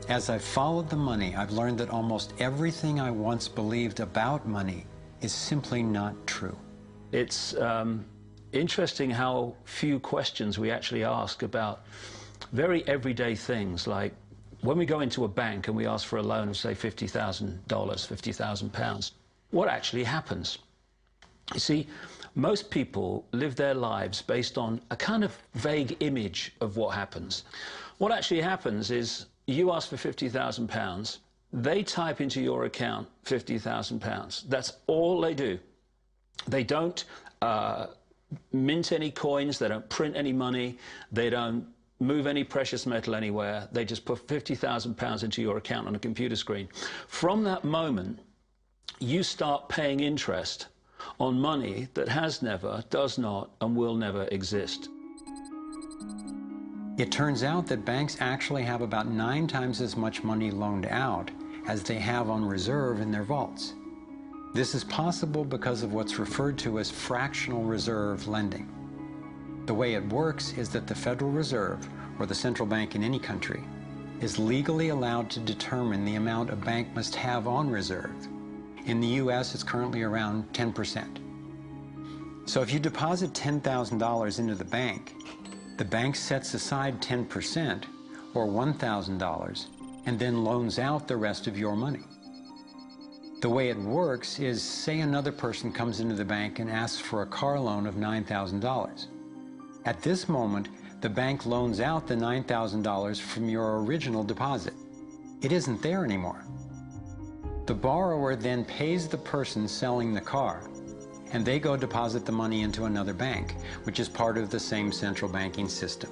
As I've followed the money, I've learned that almost everything I once believed about money is simply not true. It's interesting how few questions we actually ask about very everyday things, like when we go into a bank and we ask for a loan of, say, $50,000, £50,000, what actually happens? You see, most people live their lives based on a kind of vague image of what happens. What actually happens is you ask for £50,000, they type into your account £50,000. That's all they do. They don't mint any coins, they don't print any money, they don't move any precious metal anywhere. They just put £50,000 into your account on a computer screen. From that moment, you start paying interest on money that has never, does not, and will never exist. It turns out that banks actually have about 9 times as much money loaned out as they have on reserve in their vaults. This is possible because of what's referred to as fractional reserve lending. The way it works is that the Federal Reserve, or the central bank in any country, is legally allowed to determine the amount a bank must have on reserve. In the US, it's currently around 10%. So if you deposit $10,000 into the bank sets aside 10%, or $1,000, and then loans out the rest of your money. The way it works is, say another person comes into the bank and asks for a car loan of $9,000. At this moment, the bank loans out the $9,000 from your original deposit. It isn't there anymore. The borrower then pays the person selling the car, and they go deposit the money into another bank, which is part of the same central banking system.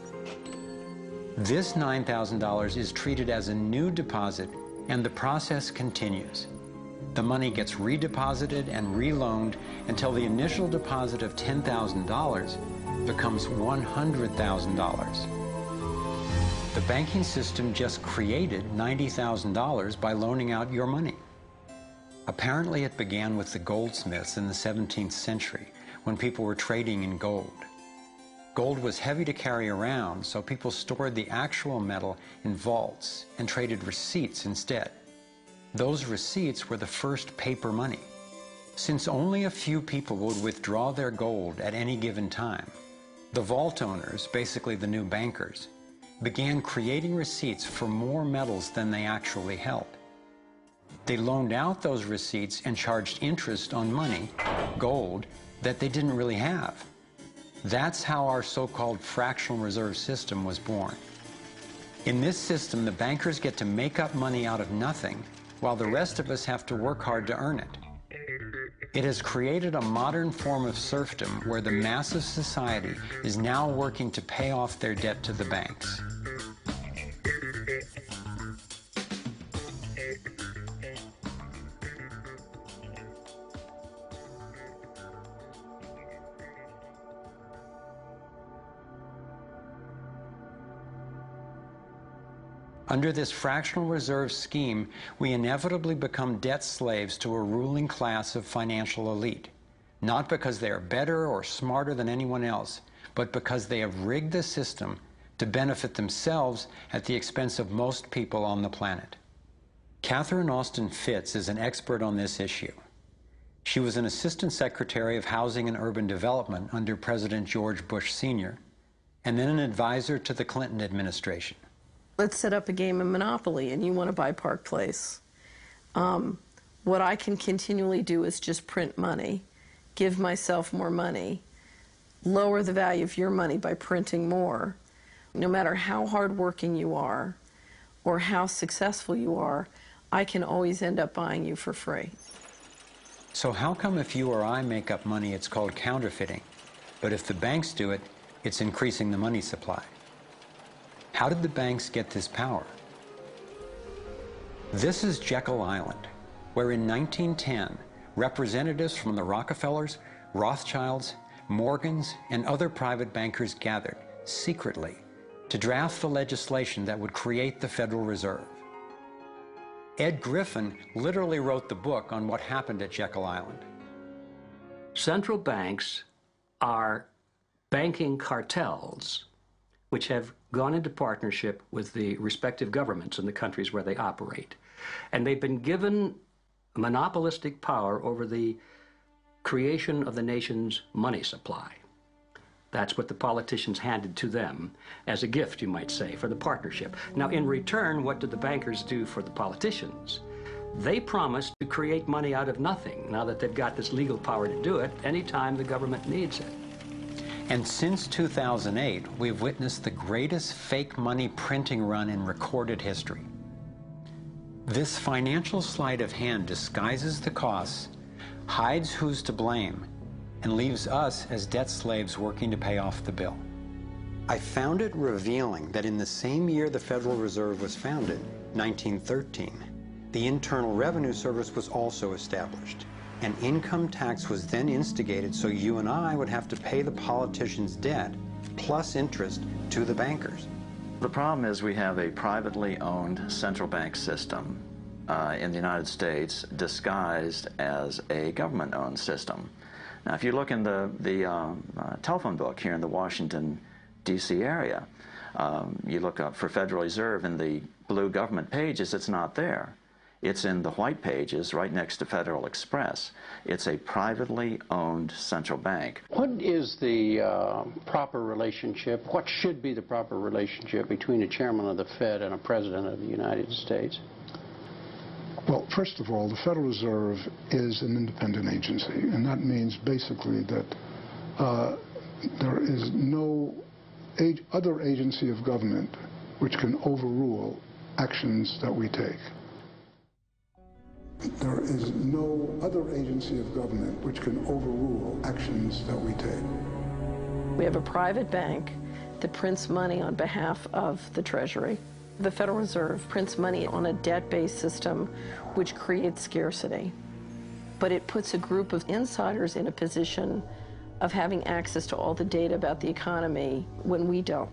This $9,000 is treated as a new deposit, and the process continues. The money gets redeposited and reloaned until the initial deposit of $10,000 becomes $100,000. The banking system just created $90,000 by loaning out your money. Apparently it began with the goldsmiths in the 17th century when people were trading in gold. Gold was heavy to carry around, so people stored the actual metal in vaults and traded receipts instead. Those receipts were the first paper money. Since only a few people would withdraw their gold at any given time, the vault owners, basically the new bankers, began creating receipts for more metals than they actually held. They loaned out those receipts and charged interest on money, gold, that they didn't really have. That's how our so-called fractional reserve system was born. In this system, the bankers get to make up money out of nothing, while the rest of us have to work hard to earn it. It has created a modern form of serfdom where the mass of society is now working to pay off their debt to the banks. Under this fractional reserve scheme, we inevitably become debt slaves to a ruling class of financial elite, not because they are better or smarter than anyone else, but because they have rigged the system to benefit themselves at the expense of most people on the planet. Catherine Austin Fitts is an expert on this issue. She was an Assistant Secretary of Housing and Urban Development under President George Bush Sr., and then an advisor to the Clinton administration. Let's set up a game of Monopoly, and you want to buy Park Place. What I can continually do is just print money, give myself more money, lower the value of your money by printing more. No matter how hardworking you are or how successful you are, I can always end up buying you for free. So how come if you or I make up money, it's called counterfeiting, but if the banks do it, it's increasing the money supply? How did the banks get this power? This is Jekyll Island, where in 1910, representatives from the Rockefellers, Rothschilds, Morgans, and other private bankers gathered secretly to draft the legislation that would create the Federal Reserve. Ed Griffin literally wrote the book on what happened at Jekyll Island. Central banks are banking cartels which have gone into partnership with the respective governments in the countries where they operate. And they've been given monopolistic power over the creation of the nation's money supply. That's what the politicians handed to them as a gift, you might say, for the partnership. Now, in return, what did the bankers do for the politicians? They promised to create money out of nothing, now that they've got this legal power to do it anytime the government needs it. And since 2008, we've witnessed the greatest fake money printing run in recorded history. This financial sleight of hand disguises the costs, hides who's to blame, and leaves us as debt slaves working to pay off the bill. I found it revealing that in the same year the Federal Reserve was founded, 1913, the Internal Revenue Service was also established. An income tax was then instigated so you and I would have to pay the politicians' debt plus interest to the bankers. The problem is we have a privately owned central bank system in the United States disguised as a government-owned system. Now, if you look in the telephone book here in the Washington, D.C. area, you look up for Federal Reserve in the blue government pages, it's not there. It's in the white pages right next to Federal Express. It's a privately owned central bank. What is the proper relationship, what should be the proper relationship between a chairman of the Fed and a president of the United States? Well, first of all, the Federal Reserve is an independent agency, and that means basically that there is no other agency of government which can overrule actions that we take. There is no other agency of government which can overrule actions that we take. We have a private bank that prints money on behalf of the Treasury. The Federal Reserve prints money on a debt-based system which creates scarcity. But it puts a group of insiders in a position of having access to all the data about the economy when we don't.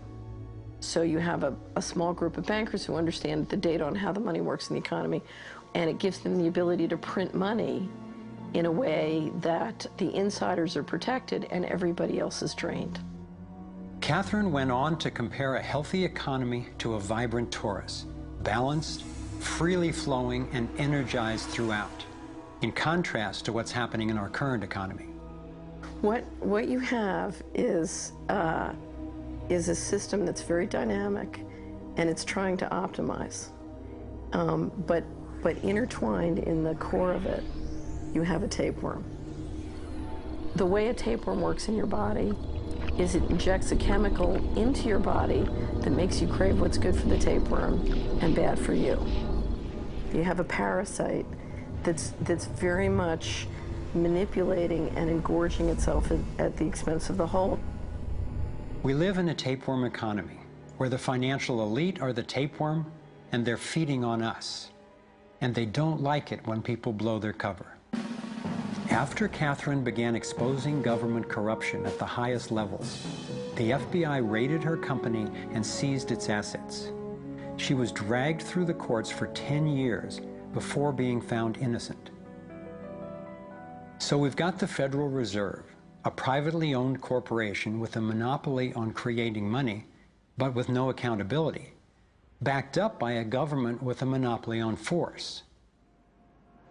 So you have a small group of bankers who understand the data on how the money works in the economy, and it gives them the ability to print money in a way that the insiders are protected and everybody else is drained. Catherine went on to compare a healthy economy to a vibrant torus, balanced, freely flowing, and energized throughout, in contrast to what's happening in our current economy. What you have is a system that's very dynamic, and it's trying to optimize. But intertwined in the core of it, you have a tapeworm. The way a tapeworm works in your body is it injects a chemical into your body that makes you crave what's good for the tapeworm and bad for you. You have a parasite that's very much manipulating and engorging itself at the expense of the whole. We live in a tapeworm economy where the financial elite are the tapeworm and they're feeding on us. And they don't like it when people blow their cover. After Catherine began exposing government corruption at the highest levels, the FBI raided her company and seized its assets. She was dragged through the courts for 10 years before being found innocent. So we've got the Federal Reserve, a privately owned corporation with a monopoly on creating money, but with no accountability. backed up by a government with a monopoly on force.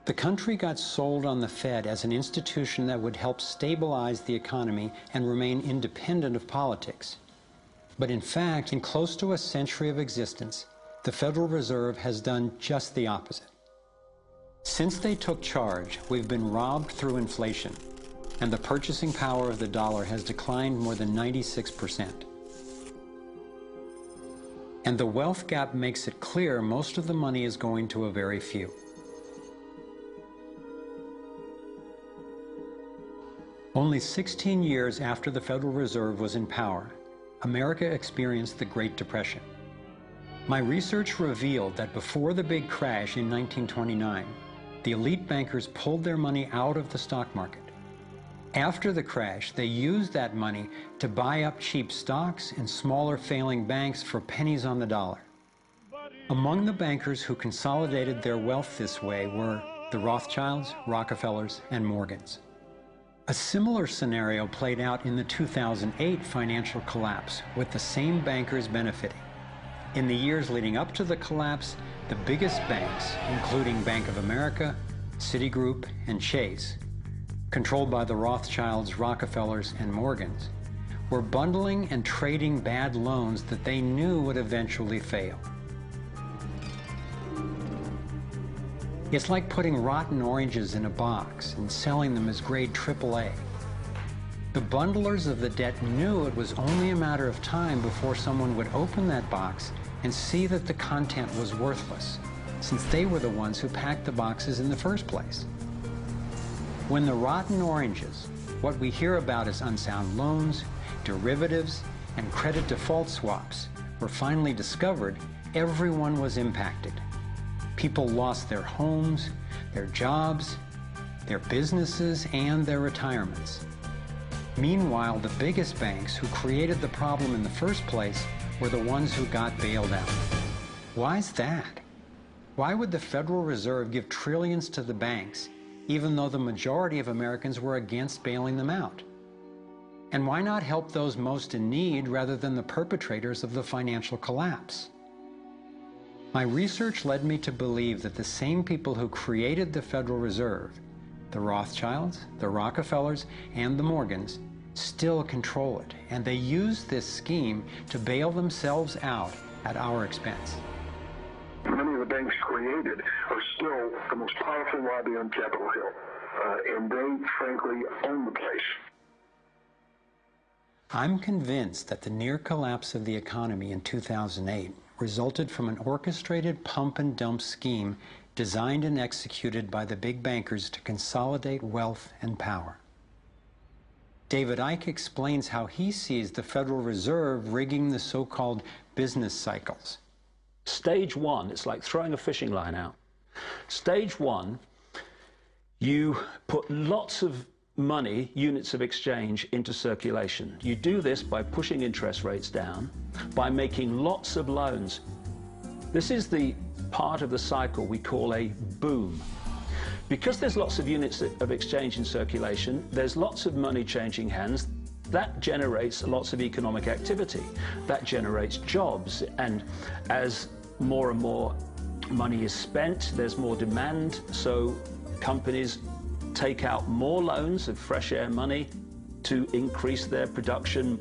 The country got sold on the Fed as an institution that would help stabilize the economy and remain independent of politics. But in fact, in close to a century of existence, the Federal Reserve has done just the opposite. Since they took charge, we've been robbed through inflation, and the purchasing power of the dollar has declined more than 96%. And the wealth gap makes it clear most of the money is going to a very few. Only 16 years after the Federal Reserve was in power, America experienced the Great Depression. My research revealed that before the big crash in 1929, the elite bankers pulled their money out of the stock market. After the crash, they used that money to buy up cheap stocks and smaller failing banks for pennies on the dollar. Among the bankers who consolidated their wealth this way were the Rothschilds, Rockefellers, and Morgans. A similar scenario played out in the 2008 financial collapse, with the same bankers benefiting. In the years leading up to the collapse, the biggest banks, including Bank of America, Citigroup, and Chase, controlled by the Rothschilds, Rockefellers, and Morgans, were bundling and trading bad loans that they knew would eventually fail. It's like putting rotten oranges in a box and selling them as grade AAA. The bundlers of the debt knew it was only a matter of time before someone would open that box and see that the content was worthless, since they were the ones who packed the boxes in the first place. When the rotten oranges, what we hear about as unsound loans, derivatives, and credit default swaps, were finally discovered, everyone was impacted. People lost their homes, their jobs, their businesses, and their retirements. Meanwhile, the biggest banks who created the problem in the first place were the ones who got bailed out. Why is that? Why would the Federal Reserve give trillions to the banks, even though the majority of Americans were against bailing them out? And why not help those most in need rather than the perpetrators of the financial collapse? My research led me to believe that the same people who created the Federal Reserve, the Rothschilds, the Rockefellers, and the Morgans, still control it, and they use this scheme to bail themselves out at our expense. Many of the banks created are still the most powerful lobby on Capitol Hill, and they, frankly, own the place. I'm convinced that the near collapse of the economy in 2008 resulted from an orchestrated pump and dump scheme designed and executed by the big bankers to consolidate wealth and power. David Icke explains how he sees the Federal Reserve rigging the so-called business cycles. Stage one, it's like throwing a fishing line out. Stage one, you put lots of money, units of exchange, into circulation. You do this by pushing interest rates down, by making lots of loans. This is the part of the cycle we call a boom. Because there's lots of units of exchange in circulation, there's lots of money changing hands. That generates lots of economic activity. That generates jobs. And as more and more money is spent, there's more demand, so companies take out more loans of fresh air money to increase their production.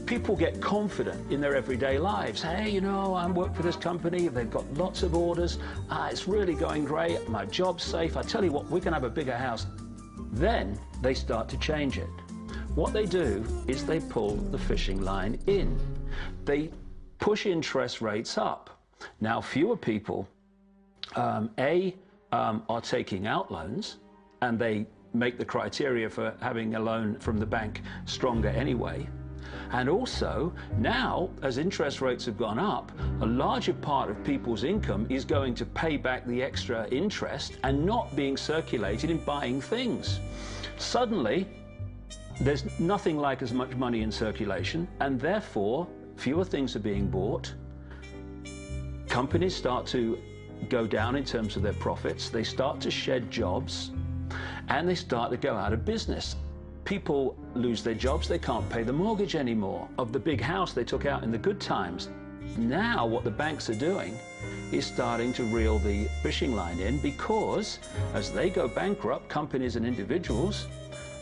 People get confident in their everyday lives. Hey, you know, I work for this company, they've got lots of orders, it's really going great, my job's safe, I tell you what, we can have a bigger house. Then they start to change it. What they do is they pull the fishing line in. They push interest rates up. Now, fewer people, are taking out loans, and they make the criteria for having a loan from the bank stronger anyway. And also, now, as interest rates have gone up, a larger part of people's income is going to pay back the extra interest and not being circulated in buying things. Suddenly, there's nothing like as much money in circulation, and therefore, fewer things are being bought. Companies start to go down in terms of their profits. They start to shed jobs, and they start to go out of business. People lose their jobs, they can't pay the mortgage anymore of the big house they took out in the good times. Now what the banks are doing is starting to reel the fishing line in, because as they go bankrupt, companies and individuals,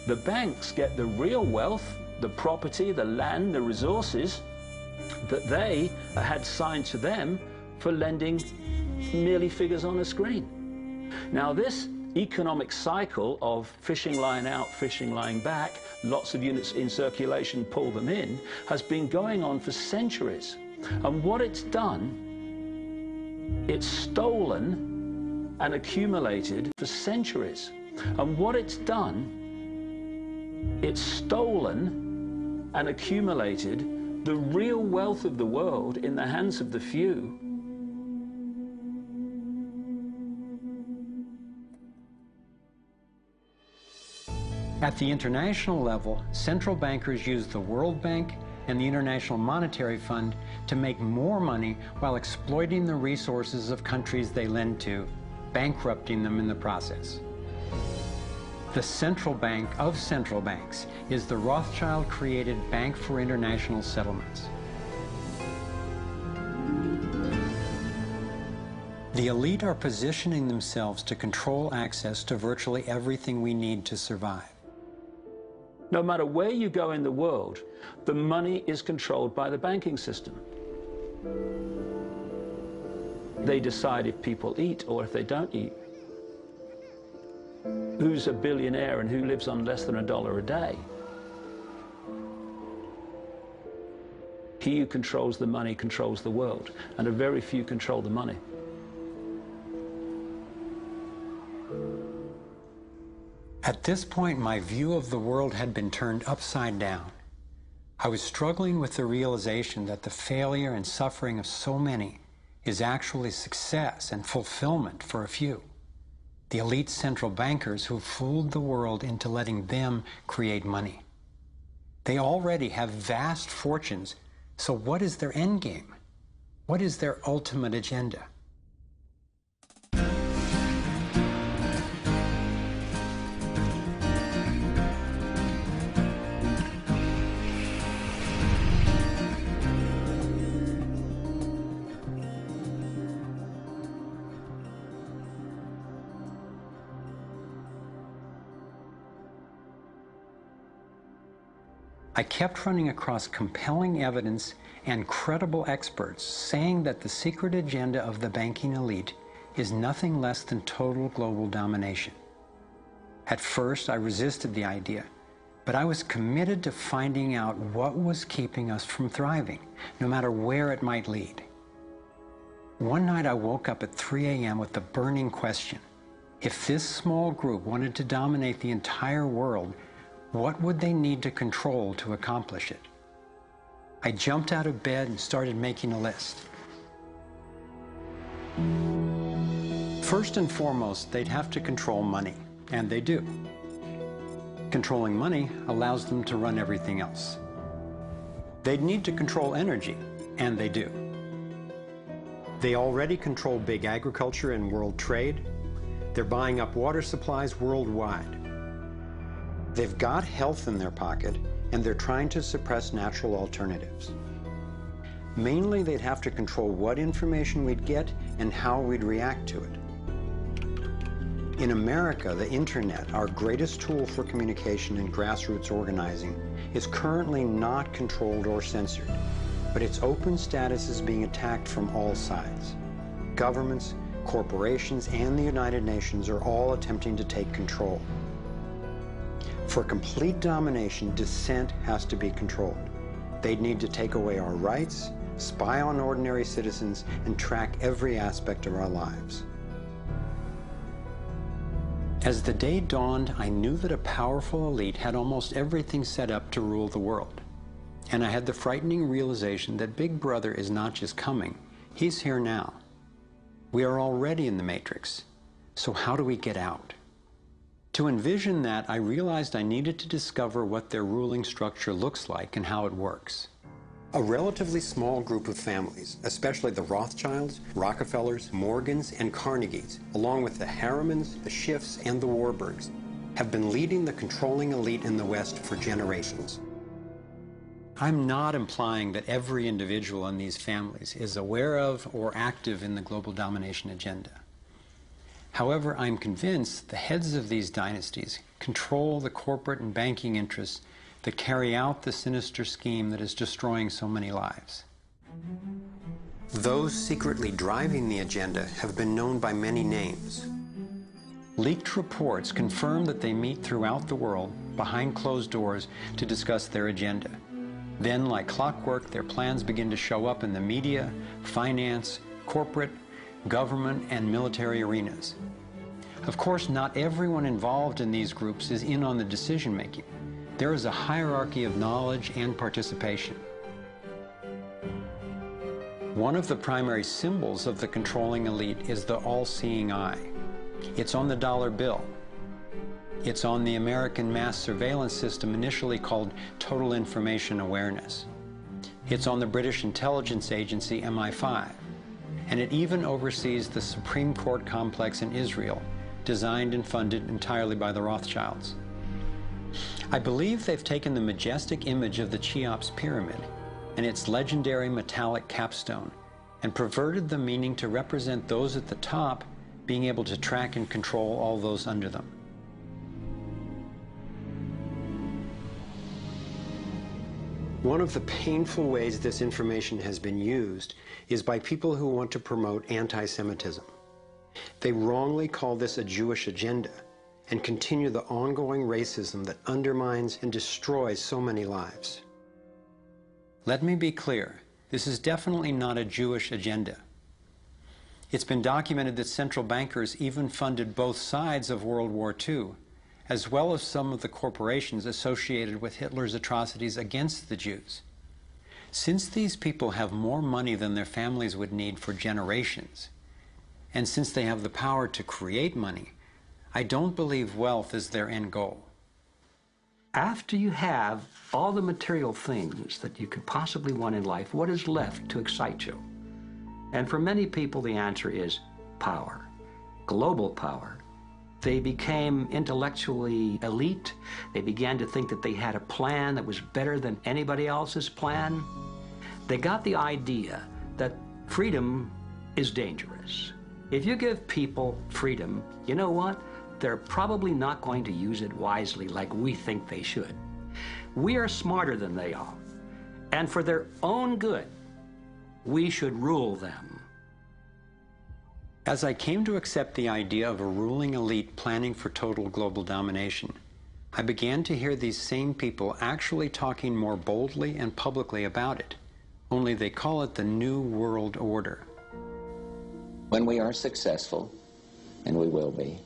the banks get the real wealth, the property, the land, the resources that they had signed to them for lending merely figures on a screen. Now this economic cycle of fishing line out, fishing line back, lots of units in circulation, pull them in, has been going on for centuries. And what it's done, it's stolen and accumulated for centuries. And what it's done, it's stolen and accumulated the real wealth of the world in the hands of the few. At the international level, central bankers use the World Bank and the International Monetary Fund to make more money while exploiting the resources of countries they lend to, bankrupting them in the process. The central bank of central banks is the Rothschild-created Bank for International Settlements. The elite are positioning themselves to control access to virtually everything we need to survive. No matter where you go in the world, the money is controlled by the banking system. They decide if people eat or if they don't eat. Who's a billionaire and who lives on less than $1 a day? He who controls the money controls the world, and a very few control the money. At this point, my view of the world had been turned upside down. I was struggling with the realization that the failure and suffering of so many is actually success and fulfillment for a few. The elite central bankers who fooled the world into letting them create money. They already have vast fortunes, so what is their end game? What is their ultimate agenda? I kept running across compelling evidence and credible experts saying that the secret agenda of the banking elite is nothing less than total global domination. At first, I resisted the idea, but I was committed to finding out what was keeping us from thriving, no matter where it might lead. One night I woke up at 3 a.m. with the burning question: if this small group wanted to dominate the entire world, what would they need to control to accomplish it? I jumped out of bed and started making a list. First and foremost, they'd have to control money, and they do. Controlling money allows them to run everything else. They'd need to control energy, and they do. They already control big agriculture and world trade. They're buying up water supplies worldwide. They've got health in their pocket, and they're trying to suppress natural alternatives. Mainly, they'd have to control what information we'd get and how we'd react to it. In America, the internet, our greatest tool for communication and grassroots organizing, is currently not controlled or censored, but its open status is being attacked from all sides. Governments, corporations, and the United Nations are all attempting to take control. For complete domination, dissent has to be controlled. They'd need to take away our rights, spy on ordinary citizens, and track every aspect of our lives. As the day dawned, I knew that a powerful elite had almost everything set up to rule the world. And I had the frightening realization that Big Brother is not just coming, he's here now. We are already in the Matrix. So how do we get out? To envision that, I realized I needed to discover what their ruling structure looks like and how it works. A relatively small group of families, especially the Rothschilds, Rockefellers, Morgans, and Carnegies, along with the Harrimans, the Schiffs, and the Warburgs, have been leading the controlling elite in the West for generations. I'm not implying that every individual in these families is aware of or active in the global domination agenda. However, I'm convinced the heads of these dynasties control the corporate and banking interests that carry out the sinister scheme that is destroying so many lives. Those secretly driving the agenda have been known by many names. Leaked reports confirm that they meet throughout the world behind closed doors to discuss their agenda. Then, like clockwork, their plans begin to show up in the media, finance, corporate, government, and military arenas. Of course, not everyone involved in these groups is in on the decision-making. There is a hierarchy of knowledge and participation. One of the primary symbols of the controlling elite is the all-seeing eye. It's on the dollar bill. It's on the American mass surveillance system initially called Total Information Awareness. It's on the British intelligence agency MI5. And it even oversees the Supreme Court complex in Israel, designed and funded entirely by the Rothschilds. I believe they've taken the majestic image of the Cheops pyramid and its legendary metallic capstone and perverted the meaning to represent those at the top being able to track and control all those under them. One of the painful ways this information has been used is by people who want to promote anti-Semitism. They wrongly call this a Jewish agenda and continue the ongoing racism that undermines and destroys so many lives. Let me be clear, this is definitely not a Jewish agenda. It's been documented that central bankers even funded both sides of World War II, as well as some of the corporations associated with Hitler's atrocities against the Jews. Since these people have more money than their families would need for generations, and since they have the power to create money, I don't believe wealth is their end goal. After you have all the material things that you could possibly want in life, what is left to excite you? And for many people, the answer is power, global power. They became intellectually elite. They began to think that they had a plan that was better than anybody else's plan. They got the idea that freedom is dangerous. If you give people freedom, you know what? They're probably not going to use it wisely like we think they should. We are smarter than they are. And for their own good, we should rule them. As I came to accept the idea of a ruling elite planning for total global domination, I began to hear these same people actually talking more boldly and publicly about it, only they call it the New World Order. When we are successful, and we will be,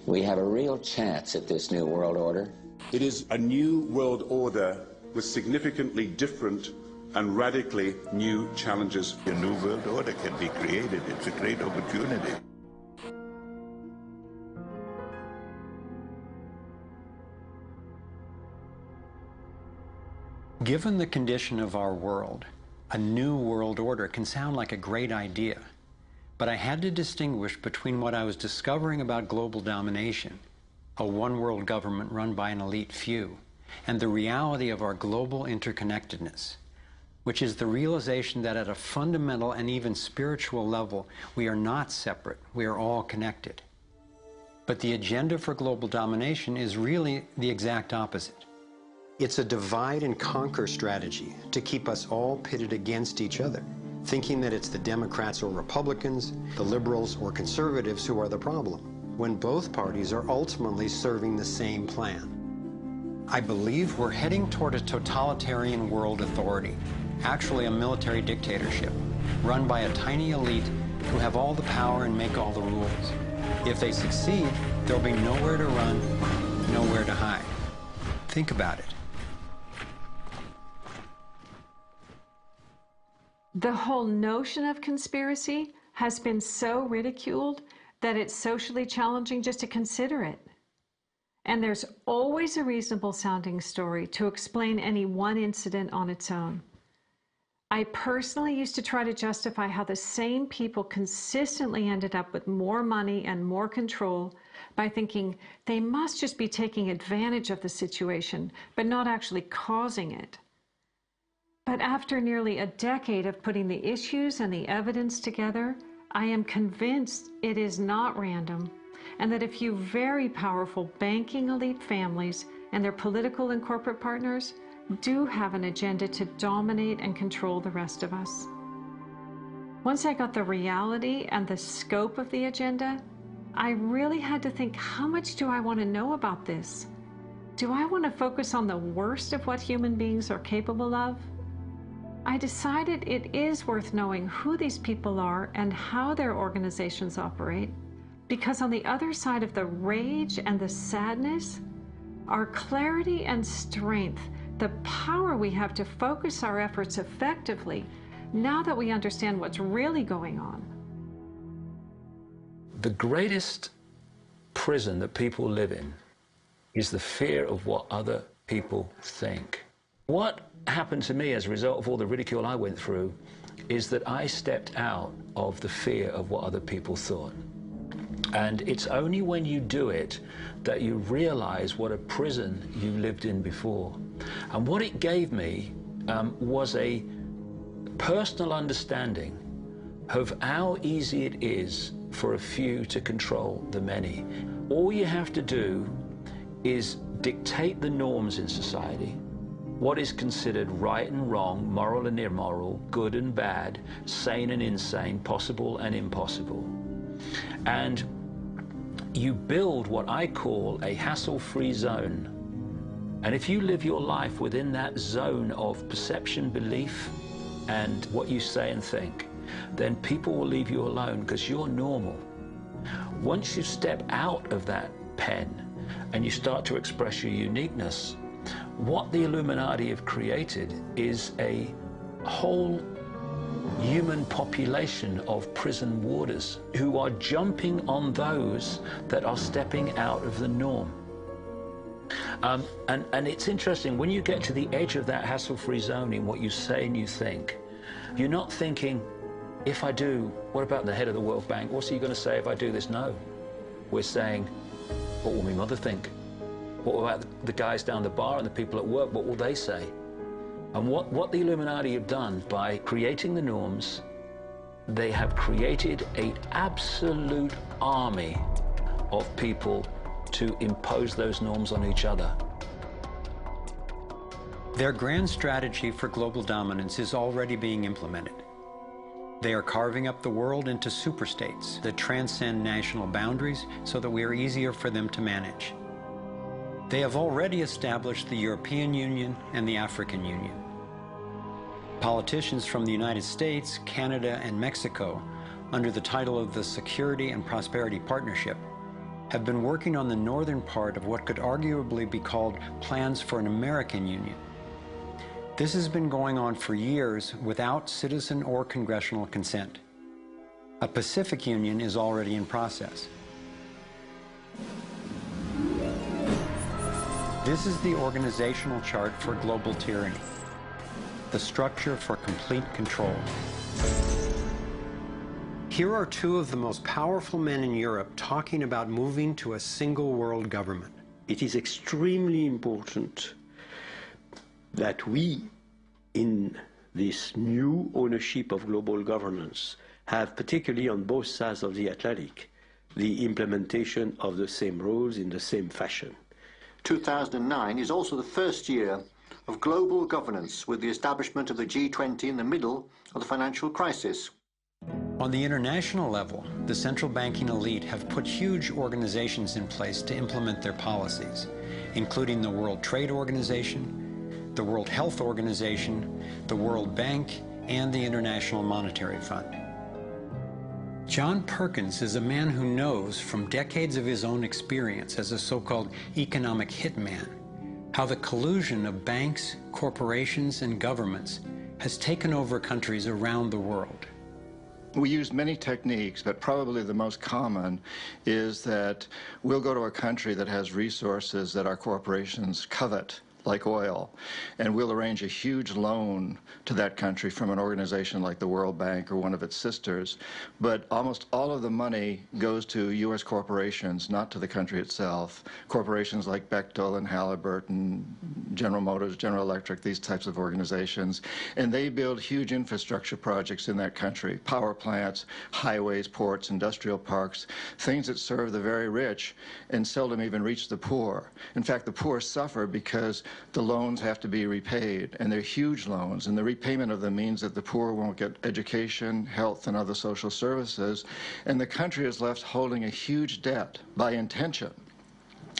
we have a real chance at this New World Order. It is a new world order with significantly different and radically new challenges. A new world order can be created. It's a great opportunity. Given the condition of our world, a new world order can sound like a great idea. But I had to distinguish between what I was discovering about global domination, a one-world government run by an elite few, and the reality of our global interconnectedness, which is the realization that at a fundamental and even spiritual level, we are not separate, we are all connected. But the agenda for global domination is really the exact opposite. It's a divide and conquer strategy to keep us all pitted against each other, thinking that it's the Democrats or Republicans, the liberals or conservatives who are the problem, when both parties are ultimately serving the same plan. I believe we're heading toward a totalitarian world authority, actually a military dictatorship, run by a tiny elite who have all the power and make all the rules. If they succeed, there'll be nowhere to run, nowhere to hide. Think about it. The whole notion of conspiracy has been so ridiculed that it's socially challenging just to consider it. And there's always a reasonable sounding story to explain any one incident on its own. I personally used to try to justify how the same people consistently ended up with more money and more control by thinking they must just be taking advantage of the situation, but not actually causing it. But after nearly a decade of putting the issues and the evidence together, I am convinced it is not random, and that a few very powerful banking elite families and their political and corporate partners do have an agenda to dominate and control the rest of us. Once I got the reality and the scope of the agenda, I really had to think, how much do I want to know about this? Do I want to focus on the worst of what human beings are capable of? I decided it is worth knowing who these people are and how their organizations operate, because on the other side of the rage and the sadness are clarity and strength, the power we have to focus our efforts effectively now that we understand what's really going on. The greatest prison that people live in is the fear of what other people think. What happened to me as a result of all the ridicule I went through is that I stepped out of the fear of what other people thought. And it's only when you do it that you realize what a prison you lived in before. And what it gave me was a personal understanding of how easy it is for a few to control the many. All you have to do is dictate the norms in society, what is considered right and wrong, moral and immoral, good and bad, sane and insane, possible and impossible. And you build what I call a hassle-free zone. And if you live your life within that zone of perception, belief, and what you say and think, then people will leave you alone because you're normal. Once you step out of that pen and you start to express your uniqueness, what the Illuminati have created is a whole human population of prison warders who are jumping on those that are stepping out of the norm. And it's interesting, when you get to the edge of that hassle-free zone in what you say and you think, you're not thinking, if I do, what about the head of the World Bank? What's he going to say if I do this? No. We're saying, what will my mother think? What about the guys down the bar and the people at work? What will they say? And what the Illuminati have done by creating the norms, they have created an absolute army of people to impose those norms on each other. Their grand strategy for global dominance is already being implemented. They are carving up the world into superstates that transcend national boundaries so that we are easier for them to manage. They have already established the European Union and the African Union. Politicians from the United States, Canada, and Mexico, under the title of the Security and Prosperity Partnership, have been working on the northern part of what could arguably be called plans for an American Union. This has been going on for years without citizen or congressional consent. A Pacific Union is already in process. This is the organizational chart for global tyranny, the structure for complete control. Here are two of the most powerful men in Europe talking about moving to a single world government. It is extremely important that we, in this new ownership of global governance, have, particularly on both sides of the Atlantic, the implementation of the same rules in the same fashion. 2009 is also the first year of global governance, with the establishment of the G20 in the middle of the financial crisis. On the international level, the central banking elite have put huge organizations in place to implement their policies, including the World Trade Organization, the World Health Organization, the World Bank, and the International Monetary Fund. John Perkins is a man who knows from decades of his own experience as a so-called economic hitman how the collusion of banks, corporations, and governments has taken over countries around the world. We use many techniques, but probably the most common is that we'll go to a country that has resources that our corporations covet, like oil, and we'll arrange a huge loan to that country from an organization like the World Bank or one of its sisters, but almost all of the money goes to U.S. corporations, not to the country itself. Corporations like Bechtel and Halliburton, General Motors, General Electric, these types of organizations, and they build huge infrastructure projects in that country, power plants, highways, ports, industrial parks, things that serve the very rich and seldom even reach the poor. In fact, the poor suffer because the loans have to be repaid, and they're huge loans, and the repayment of them means that the poor won't get education, health, and other social services, and the country is left holding a huge debt by intention.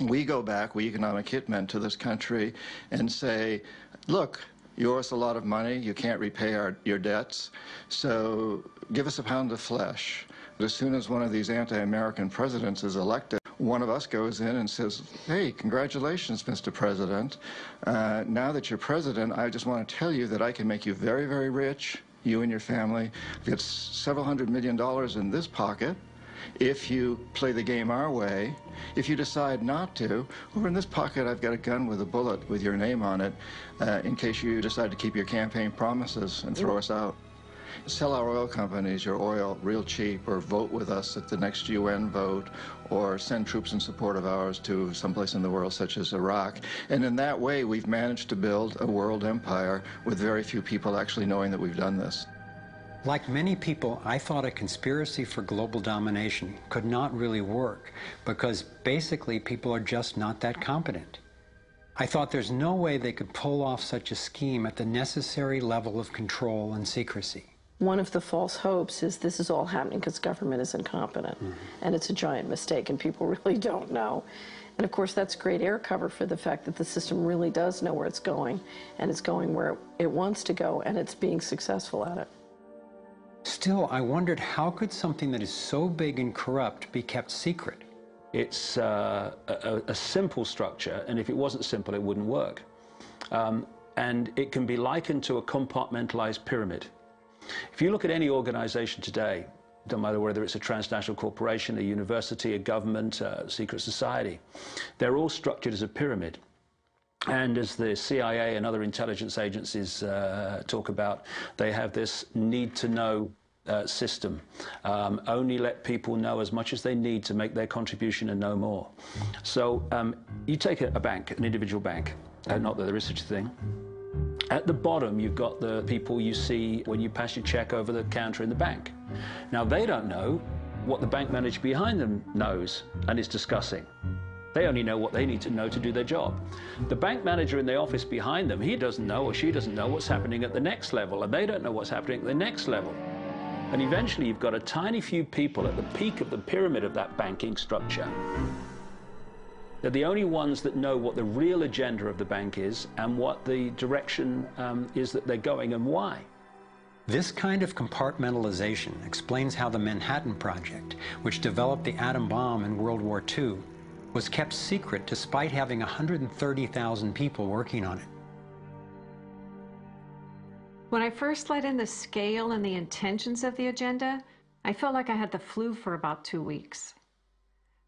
We go back, we economic hitmen, to this country and say, look, you owe us a lot of money, you can't repay your debts, so give us a pound of flesh. But as soon as one of these anti-American presidents is elected, one of us goes in and says, hey, congratulations, Mr. President. Now that you're president, I just want to tell you that I can make you very, very rich, you and your family. Get several $100 million in this pocket if you play the game our way. If you decide not to, over in this pocket I've got a gun with a bullet with your name on it in case you decide to keep your campaign promises and throw us out. Sell our oil companies your oil real cheap, or vote with us at the next UN vote, or send troops in support of ours to someplace in the world such as Iraq. And in that way we've managed to build a world empire with very few people actually knowing that we've done this. Like many people, I thought a conspiracy for global domination could not really work because basically people are just not that competent. I thought there's no way they could pull off such a scheme at the necessary level of control and secrecy. One of the false hopes is this is all happening because government is incompetent, and it's a giant mistake, and people really don't know. And of course, that's great air cover for the fact that the system really does know where it's going, and it's going where it wants to go, and it's being successful at it. Still, I wondered how could something that is so big and corrupt be kept secret? It's a simple structure, and if it wasn't simple, it wouldn't work. And it can be likened to a compartmentalized pyramid. If you look at any organization today, no matter whether it's a transnational corporation, a university, a government, a secret society, they're all structured as a pyramid. And as the CIA and other intelligence agencies talk about, they have this need-to-know system. Only let people know as much as they need to make their contribution and no more. So you take a bank, an individual bank, not that there is such a thing. At the bottom, you've got the people you see when you pass your check over the counter in the bank. Now, they don't know what the bank manager behind them knows and is discussing. They only know what they need to know to do their job. The bank manager in the office behind them, he doesn't know or she doesn't know what's happening at the next level, and they don't know what's happening at the next level. And eventually, you've got a tiny few people at the peak of the pyramid of that banking structure. They're the only ones that know what the real agenda of the bank is and what the direction is that they're going and why. This kind of compartmentalization explains how the Manhattan Project, which developed the atom bomb in World War II, was kept secret despite having 130,000 people working on it. When I first let in the scale and the intentions of the agenda, I felt like I had the flu for about 2 weeks.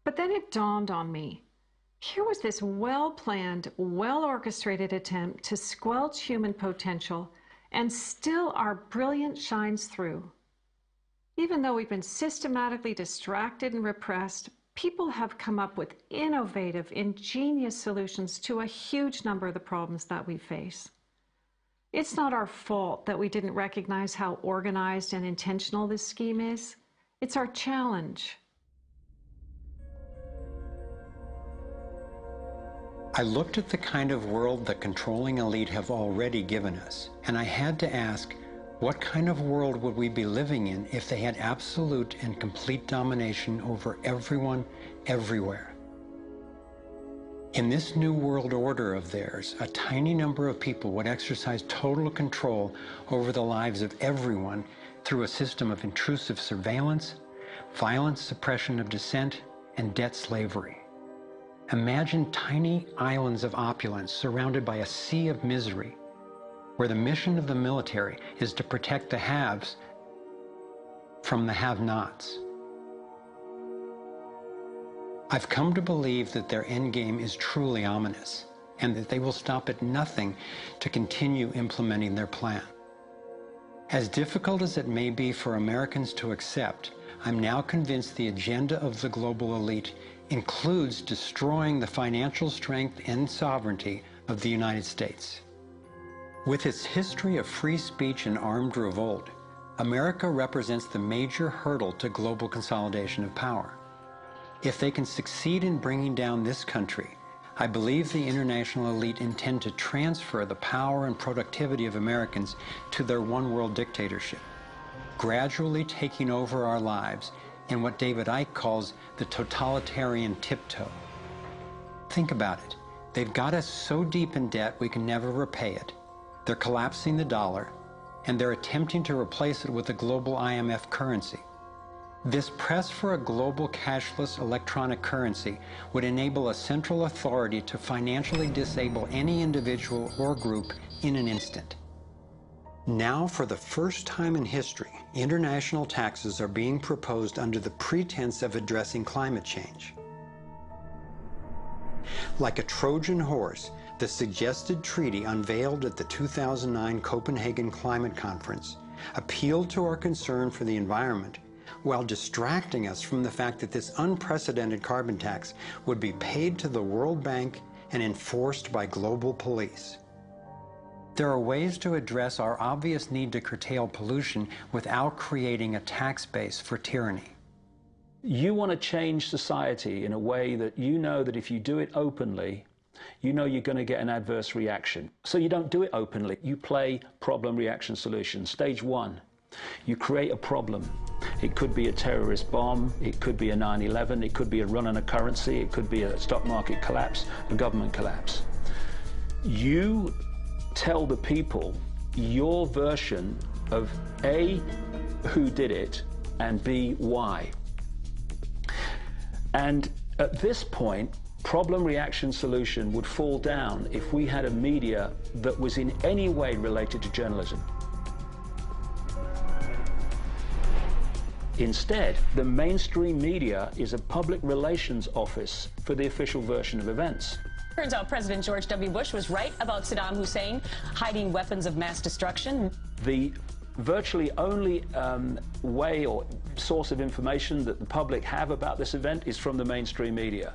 But then it dawned on me. Here was this well-planned, well-orchestrated attempt to squelch human potential, and still our brilliance shines through. Even though we've been systematically distracted and repressed, people have come up with innovative, ingenious solutions to a huge number of the problems that we face. It's not our fault that we didn't recognize how organized and intentional this scheme is. It's our challenge. I looked at the kind of world the controlling elite have already given us, and I had to ask, what kind of world would we be living in if they had absolute and complete domination over everyone, everywhere? In this new world order of theirs, a tiny number of people would exercise total control over the lives of everyone through a system of intrusive surveillance, violent suppression of dissent, and debt slavery. Imagine tiny islands of opulence surrounded by a sea of misery, where the mission of the military is to protect the haves from the have-nots. I've come to believe that their endgame is truly ominous, and that they will stop at nothing to continue implementing their plan. As difficult as it may be for Americans to accept, I'm now convinced the agenda of the global elite includes destroying the financial strength and sovereignty of the United States. With its history of free speech and armed revolt, America represents the major hurdle to global consolidation of power. If they can succeed in bringing down this country, I believe the international elite intend to transfer the power and productivity of Americans to their one-world dictatorship, gradually taking over our lives in what David Icke calls the totalitarian tiptoe. Think about it. They've got us so deep in debt we can never repay it. They're collapsing the dollar, and they're attempting to replace it with a global IMF currency. This press for a global cashless electronic currency would enable a central authority to financially disable any individual or group in an instant. Now, for the first time in history, international taxes are being proposed under the pretense of addressing climate change. Like a Trojan horse, the suggested treaty unveiled at the 2009 Copenhagen Climate Conference appealed to our concern for the environment while distracting us from the fact that this unprecedented carbon tax would be paid to the World Bank and enforced by global police. There are ways to address our obvious need to curtail pollution without creating a tax base for tyranny. You want to change society in a way that you know that if you do it openly, you know you're going to get an adverse reaction. So you don't do it openly. You play problem, reaction, solution. Stage one, you create a problem. It could be a terrorist bomb. It could be a 9/11. It could be a run on a currency. It could be a stock market collapse, a government collapse. You tell the people your version of A, who did it, and B, why. And at this point, problem, reaction, solution would fall down if we had a media that was in any way related to journalism. Instead, the mainstream media is a public relations office for the official version of events. Turns out President George W. Bush was right about Saddam Hussein hiding weapons of mass destruction. The virtually only way or source of information that the public have about this event is from the mainstream media.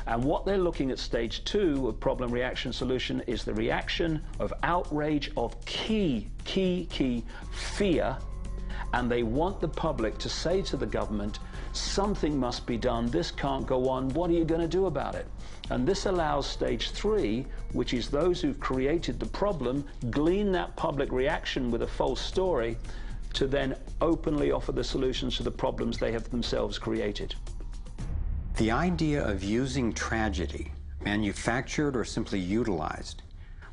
And what they're looking at stage two of problem, reaction, solution is the reaction of outrage, of key fear. And they want the public to say to the government, something must be done, this can't go on, what are you going to do about it? And this allows stage three, which is those who've created the problem, glean that public reaction with a false story, to then openly offer the solutions to the problems they have themselves created. The idea of using tragedy, manufactured or simply utilized,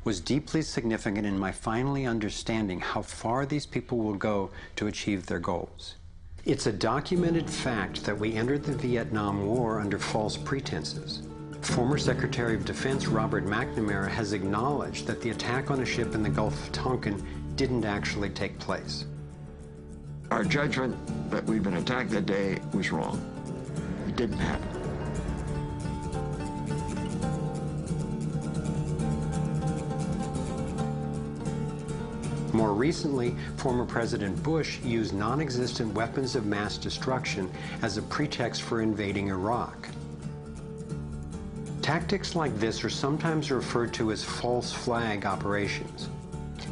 was deeply significant in my finally understanding how far these people will go to achieve their goals. It's a documented fact that we entered the Vietnam War under false pretenses. Former Secretary of Defense Robert McNamara has acknowledged that the attack on a ship in the Gulf of Tonkin didn't actually take place. Our judgment that we'd been attacked that day was wrong. It didn't happen. More recently, former President Bush used non-existent weapons of mass destruction as a pretext for invading Iraq. Tactics like this are sometimes referred to as false flag operations.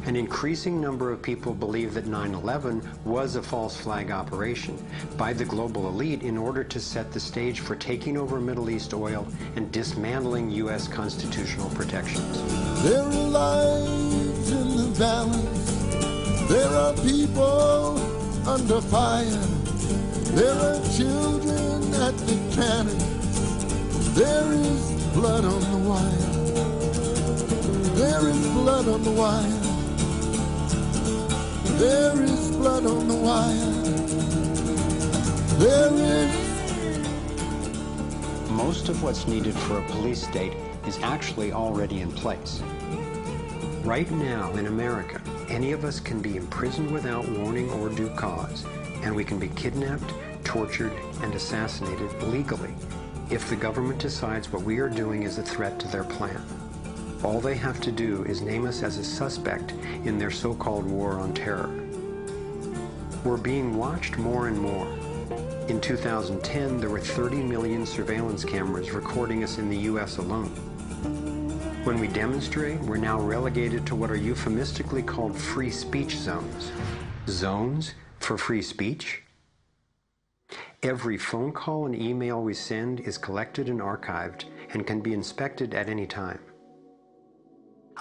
An increasing number of people believe that 9/11 was a false flag operation by the global elite in order to set the stage for taking over Middle East oil and dismantling U.S. constitutional protections. There are lives in the balance. There are people under fire. There are children at the cannon. There is blood on the wire. There is blood on the wire. There is blood on the wire. There is. Most of what's needed for a police state is actually already in place. Right now in America, any of us can be imprisoned without warning or due cause, and we can be kidnapped, tortured, and assassinated legally if the government decides what we are doing is a threat to their plan. All they have to do is name us as a suspect in their so-called war on terror. We're being watched more and more. In 2010, there were 30 million surveillance cameras recording us in the US alone. When we demonstrate, we're now relegated to what are euphemistically called free speech zones. Zones for free speech? Every phone call and email we send is collected and archived and can be inspected at any time.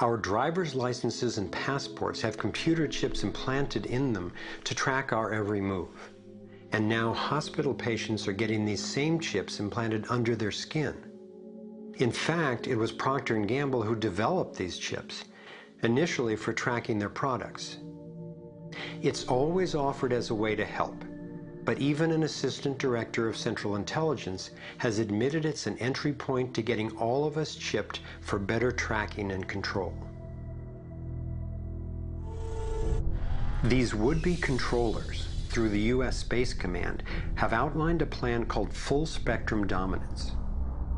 Our driver's licenses and passports have computer chips implanted in them to track our every move. And now hospital patients are getting these same chips implanted under their skin. In fact, it was Procter & Gamble who developed these chips, initially for tracking their products. It's always offered as a way to help, but even an assistant director of Central Intelligence has admitted it's an entry point to getting all of us chipped for better tracking and control. These would-be controllers, through the U.S. Space Command, have outlined a plan called full-spectrum dominance.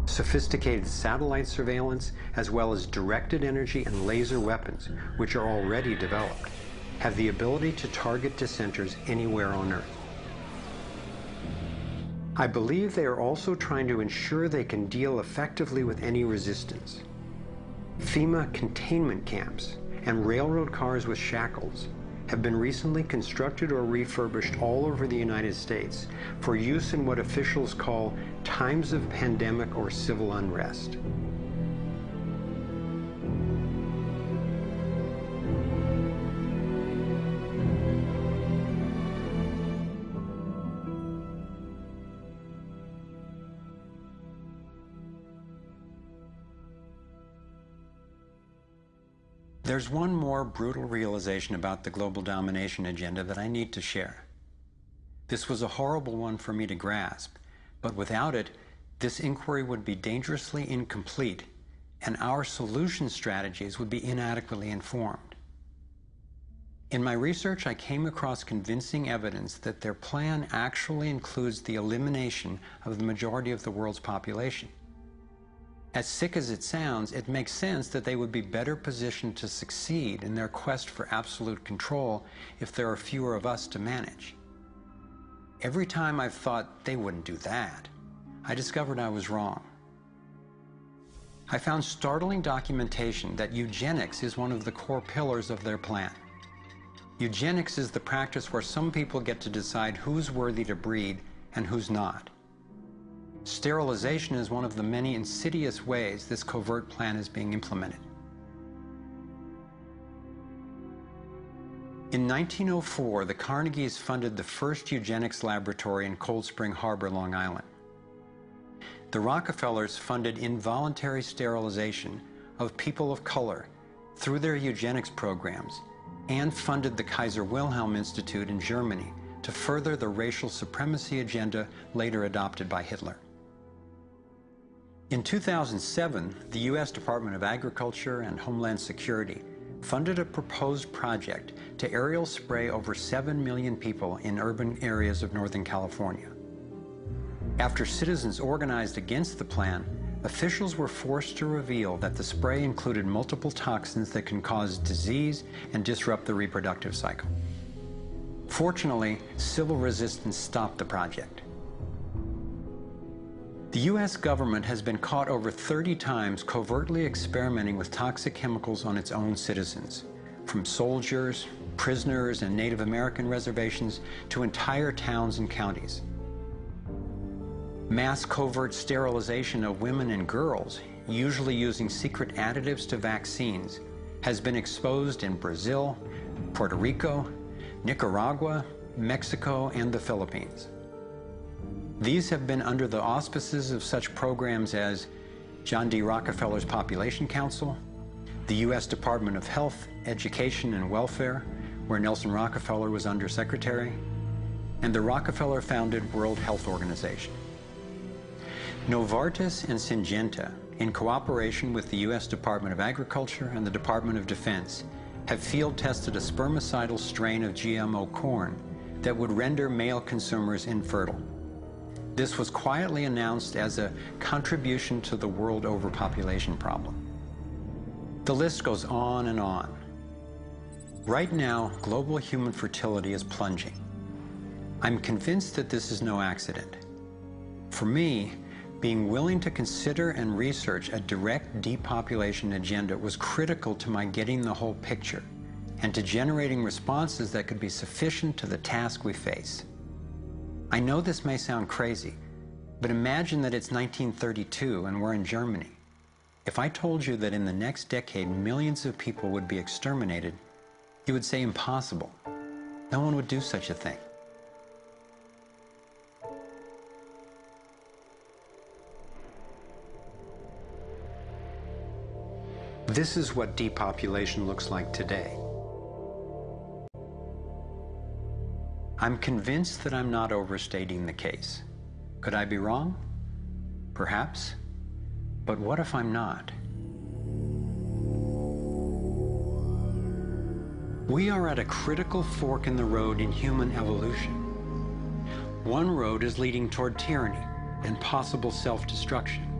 Sophisticated satellite surveillance, as well as directed energy and laser weapons, which are already developed, have the ability to target dissenters anywhere on Earth. I believe they are also trying to ensure they can deal effectively with any resistance. FEMA containment camps and railroad cars with shackles have been recently constructed or refurbished all over the United States for use in what officials call times of pandemic or civil unrest. There's one more brutal realization about the global domination agenda that I need to share. This was a horrible one for me to grasp, but without it, this inquiry would be dangerously incomplete, and our solution strategies would be inadequately informed. In my research, I came across convincing evidence that their plan actually includes the elimination of the majority of the world's population. As sick as it sounds, it makes sense that they would be better positioned to succeed in their quest for absolute control if there are fewer of us to manage. Every time I've thought they wouldn't do that, I discovered I was wrong. I found startling documentation that eugenics is one of the core pillars of their plan. Eugenics is the practice where some people get to decide who's worthy to breed and who's not. Sterilization is one of the many insidious ways this covert plan is being implemented. In 1904, the Carnegies funded the first eugenics laboratory in Cold Spring Harbor, Long Island. The Rockefellers funded involuntary sterilization of people of color through their eugenics programs and funded the Kaiser Wilhelm Institute in Germany to further the racial supremacy agenda later adopted by Hitler. In 2007, the U.S. Department of Agriculture and Homeland Security funded a proposed project to aerial spray over 7 million people in urban areas of Northern California. After citizens organized against the plan, officials were forced to reveal that the spray included multiple toxins that can cause disease and disrupt the reproductive cycle. Fortunately, civil resistance stopped the project. The U.S. government has been caught over 30 times covertly experimenting with toxic chemicals on its own citizens, from soldiers, prisoners, and Native American reservations to entire towns and counties. Mass covert sterilization of women and girls, usually using secret additives to vaccines, has been exposed in Brazil, Puerto Rico, Nicaragua, Mexico, and the Philippines. These have been under the auspices of such programs as John D. Rockefeller's Population Council, the U.S. Department of Health, Education, and Welfare, where Nelson Rockefeller was undersecretary, and the Rockefeller-founded World Health Organization. Novartis and Syngenta, in cooperation with the U.S. Department of Agriculture and the Department of Defense, have field-tested a spermicidal strain of GMO corn that would render male consumers infertile. This was quietly announced as a contribution to the world overpopulation problem. The list goes on and on. Right now, global human fertility is plunging. I'm convinced that this is no accident. For me, being willing to consider and research a direct depopulation agenda was critical to my getting the whole picture and to generating responses that could be sufficient to the task we face. I know this may sound crazy, but imagine that it's 1932 and we're in Germany. If I told you that in the next decade millions of people would be exterminated, you would say impossible. No one would do such a thing. This is what depopulation looks like today. I'm convinced that I'm not overstating the case. Could I be wrong? Perhaps. But what if I'm not? We are at a critical fork in the road in human evolution. One road is leading toward tyranny and possible self-destruction.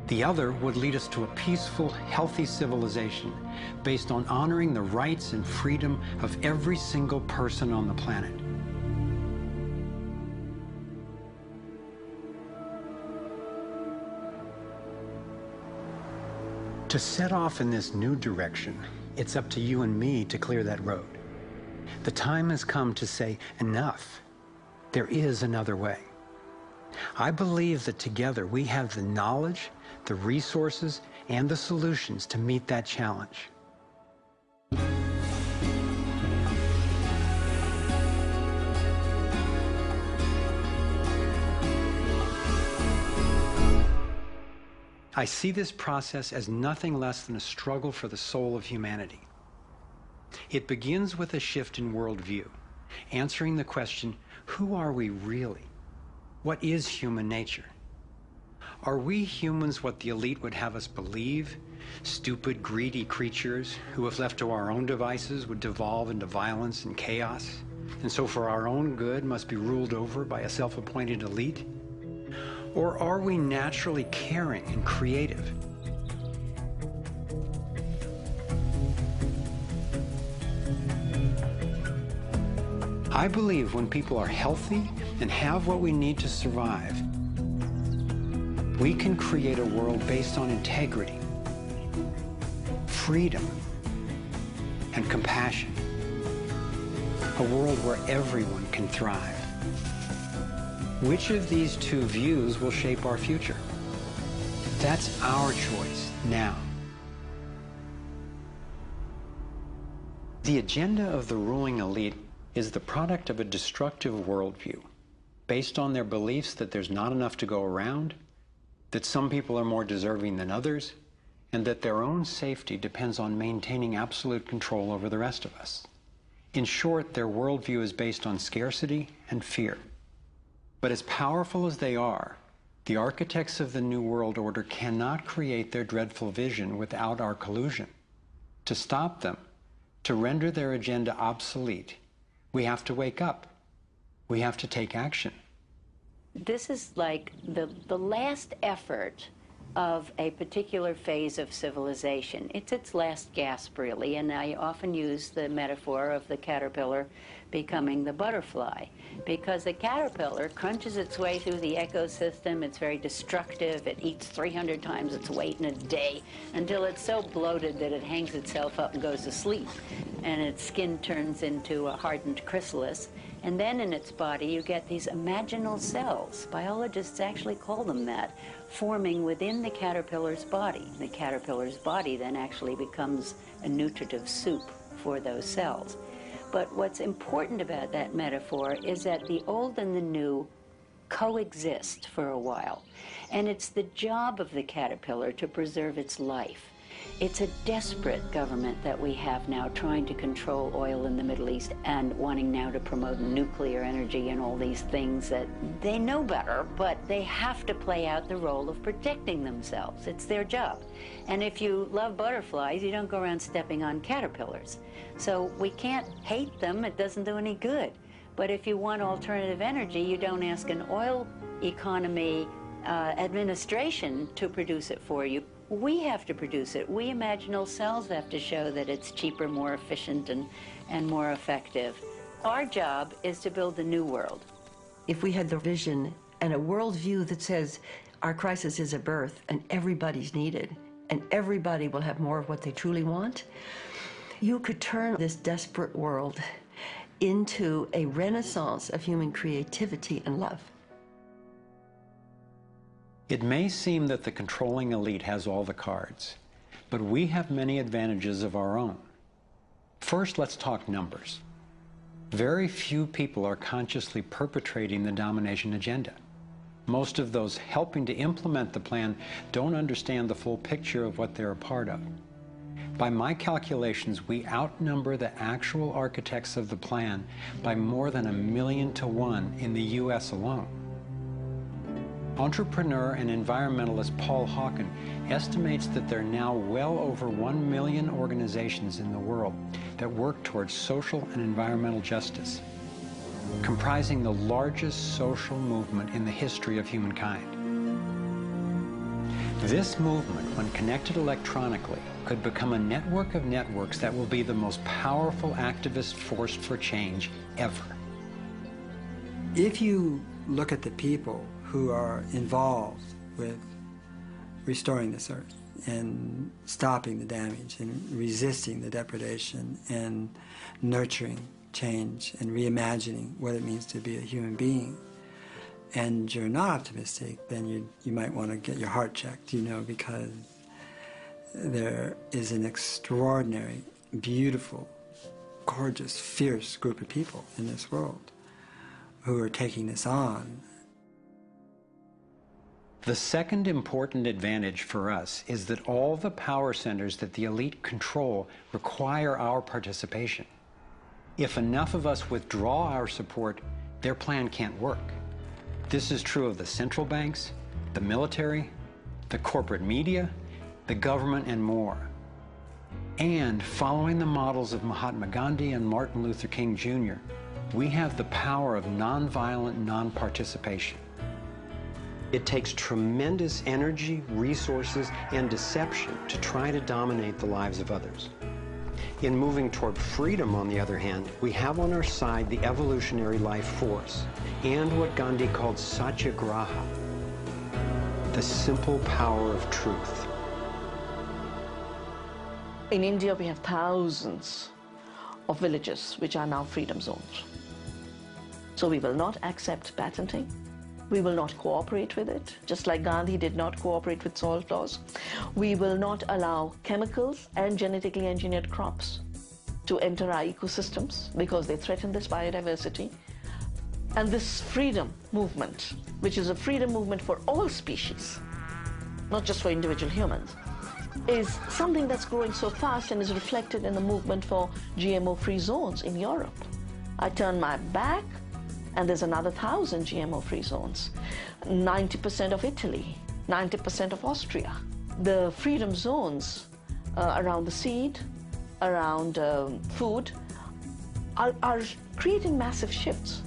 The other would lead us to a peaceful, healthy civilization based on honoring the rights and freedom of every single person on the planet. To set off in this new direction, it's up to you and me to clear that road. The time has come to say, enough. There is another way. I believe that together we have the knowledge, the resources, and the solutions to meet that challenge. I see this process as nothing less than a struggle for the soul of humanity. It begins with a shift in worldview, answering the question, who are we really? What is human nature? Are we humans what the elite would have us believe? Stupid, greedy creatures who, if left to our own devices, would devolve into violence and chaos, and so for our own good must be ruled over by a self-appointed elite? Or are we naturally caring and creative? I believe when people are healthy and have what we need to survive, we can create a world based on integrity, freedom, and compassion. A world where everyone can thrive. Which of these two views will shape our future? That's our choice now. The agenda of the ruling elite is the product of a destructive worldview, based on their beliefs that there's not enough to go around, that some people are more deserving than others, and that their own safety depends on maintaining absolute control over the rest of us. In short, their worldview is based on scarcity and fear. But as powerful as they are, the architects of the New World Order cannot create their dreadful vision without our collusion. To stop them, to render their agenda obsolete, we have to wake up. We have to take action. This is like the last effort of a particular phase of civilization. It's its last gasp, really, and I often use the metaphor of the caterpillar becoming the butterfly, because the caterpillar crunches its way through the ecosystem. It's very destructive. It eats 300 times its weight in a day until it's so bloated that it hangs itself up and goes to sleep, and its skin turns into a hardened chrysalis. And then in its body you get these imaginal cells, biologists actually call them that, forming within the caterpillar's body. The caterpillar's body then actually becomes a nutritive soup for those cells. But what's important about that metaphor is that the old and the new coexist for a while. And it's the job of the caterpillar to preserve its life. It's a desperate government that we have now trying to control oil in the Middle East and wanting now to promote nuclear energy and all these things that they know better, but they have to play out the role of protecting themselves. It's their job. And if you love butterflies, you don't go around stepping on caterpillars. So we can't hate them. It doesn't do any good. But if you want alternative energy, you don't ask an oil economy administration to produce it for you. We have to produce it. We imaginal selves have to show that it's cheaper, more efficient, and more effective. Our job is to build the new world. If we had the vision and a worldview that says our crisis is a birth and everybody's needed and everybody will have more of what they truly want, you could turn this desperate world into a renaissance of human creativity and love. It may seem that the controlling elite has all the cards, but we have many advantages of our own. First, let's talk numbers. Very few people are consciously perpetrating the domination agenda. Most of those helping to implement the plan don't understand the full picture of what they're a part of. By my calculations, we outnumber the actual architects of the plan by more than 1,000,000 to 1 in the US alone. Entrepreneur and environmentalist Paul Hawken estimates that there are now well over 1 million organizations in the world that work towards social and environmental justice, comprising the largest social movement in the history of humankind. This movement, when connected electronically, could become a network of networks that will be the most powerful activist force for change ever. If you look at the people who are involved with restoring this earth and stopping the damage and resisting the depredation and nurturing change and reimagining what it means to be a human being, and you're not optimistic, then you might want to get your heart checked, because there is an extraordinary, beautiful, gorgeous, fierce group of people in this world who are taking this on. The second important advantage for us is that all the power centers that the elite control require our participation. If enough of us withdraw our support, their plan can't work. This is true of the central banks, the military, the corporate media, the government, and more. And following the models of Mahatma Gandhi and Martin Luther King Jr., we have the power of nonviolent non-participation. It takes tremendous energy, resources, and deception to try to dominate the lives of others. In moving toward freedom, on the other hand, we have on our side the evolutionary life force and what Gandhi called satyagraha, the simple power of truth. In India, we have thousands of villages which are now freedom zones. So we will not accept patenting. We will not cooperate with it, just like Gandhi did not cooperate with soil laws. We will not allow chemicals and genetically engineered crops to enter our ecosystems because they threaten this biodiversity. And this freedom movement, which is a freedom movement for all species, not just for individual humans, is something that's growing so fast and is reflected in the movement for GMO-free zones in Europe. I turn my back, and there's another 1,000 GMO-free zones. 90% of Italy, 90% of Austria. The freedom zones around the seed, around food, are creating massive shifts.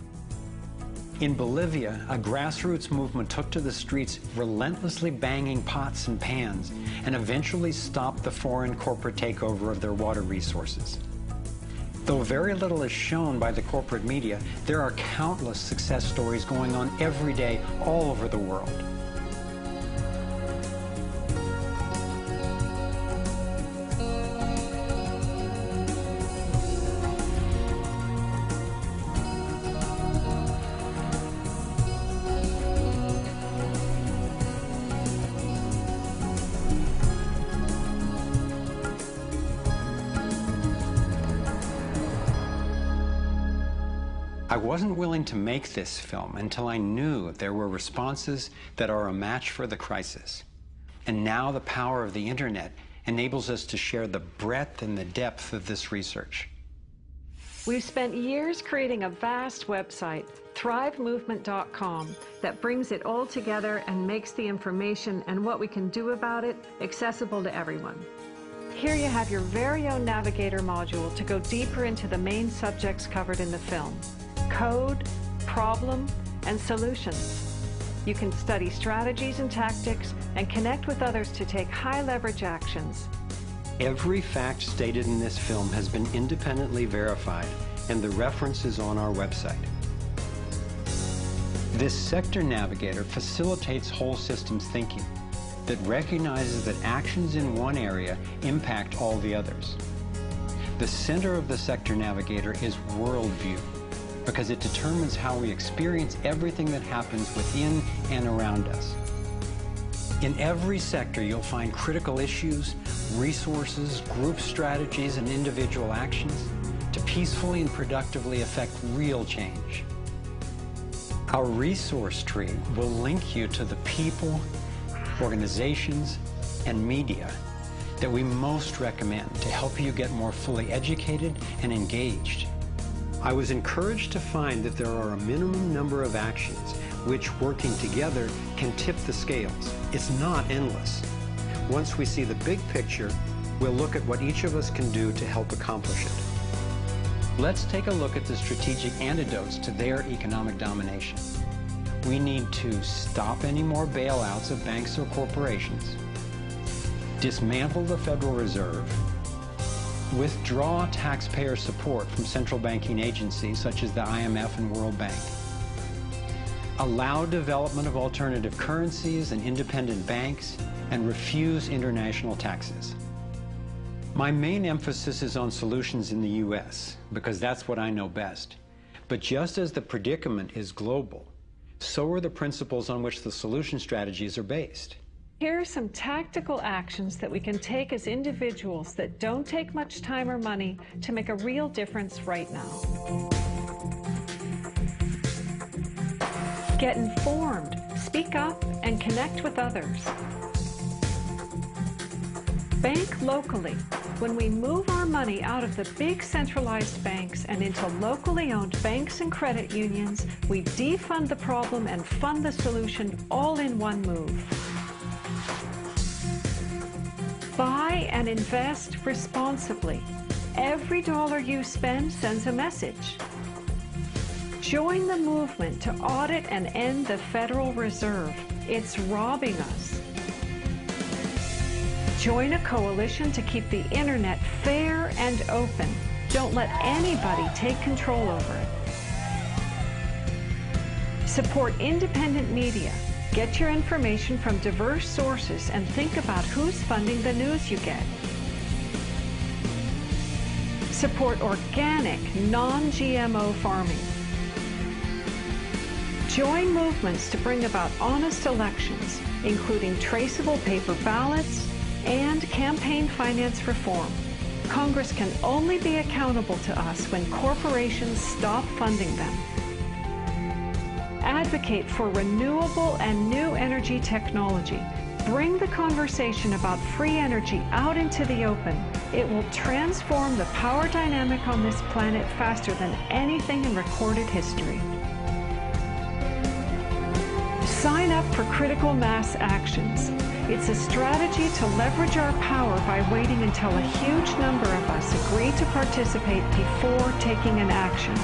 In Bolivia, a grassroots movement took to the streets, relentlessly banging pots and pans, and eventually stopped the foreign corporate takeover of their water resources. Though very little is shown by the corporate media, there are countless success stories going on every day all over the world. I wasn't willing to make this film until I knew there were responses that are a match for the crisis. And now the power of the internet enables us to share the breadth and the depth of this research. We've spent years creating a vast website, thrivemovement.com, that brings it all together and makes the information and what we can do about it accessible to everyone. Here you have your very own navigator module to go deeper into the main subjects covered in the film: code, problem, and solutions. You can study strategies and tactics and connect with others to take high-leverage actions. Every fact stated in this film has been independently verified, and the reference is on our website. This sector navigator facilitates whole systems thinking that recognizes that actions in one area impact all the others. The center of the sector navigator is worldview, because it determines how we experience everything that happens within and around us. In every sector, you'll find critical issues, resources, group strategies, and individual actions to peacefully and productively affect real change. Our resource tree will link you to the people, organizations, and media that we most recommend to help you get more fully educated and engaged. I was encouraged to find that there are a minimum number of actions which, working together, can tip the scales. It's not endless. Once we see the big picture, we'll look at what each of us can do to help accomplish it. Let's take a look at the strategic antidotes to their economic domination. We need to stop any more bailouts of banks or corporations, dismantle the Federal Reserve, withdraw taxpayer support from central banking agencies such as the IMF and World Bank, allow development of alternative currencies and independent banks, and refuse international taxes. My main emphasis is on solutions in the U.S., because that's what I know best. But just as the predicament is global, so are the principles on which the solution strategies are based. Here are some tactical actions that we can take as individuals that don't take much time or money to make a real difference right now. Get informed, speak up, and connect with others. Bank locally. When we move our money out of the big centralized banks and into locally owned banks and credit unions, we defund the problem and fund the solution all in one move. Buy and invest responsibly. Every dollar you spend sends a message. Join the movement to audit and end the Federal Reserve. It's robbing us. Join a coalition to keep the internet fair and open. Don't let anybody take control over it. Support independent media. Get your information from diverse sources and think about who's funding the news you get. Support organic, non-GMO farming. Join movements to bring about honest elections, including traceable paper ballots and campaign finance reform. Congress can only be accountable to us when corporations stop funding them. Advocate for renewable and new energy technology. Bring the conversation about free energy out into the open. It will transform the power dynamic on this planet faster than anything in recorded history. Sign up for critical mass actions. It's a strategy to leverage our power by waiting until a huge number of us agree to participate before taking an action.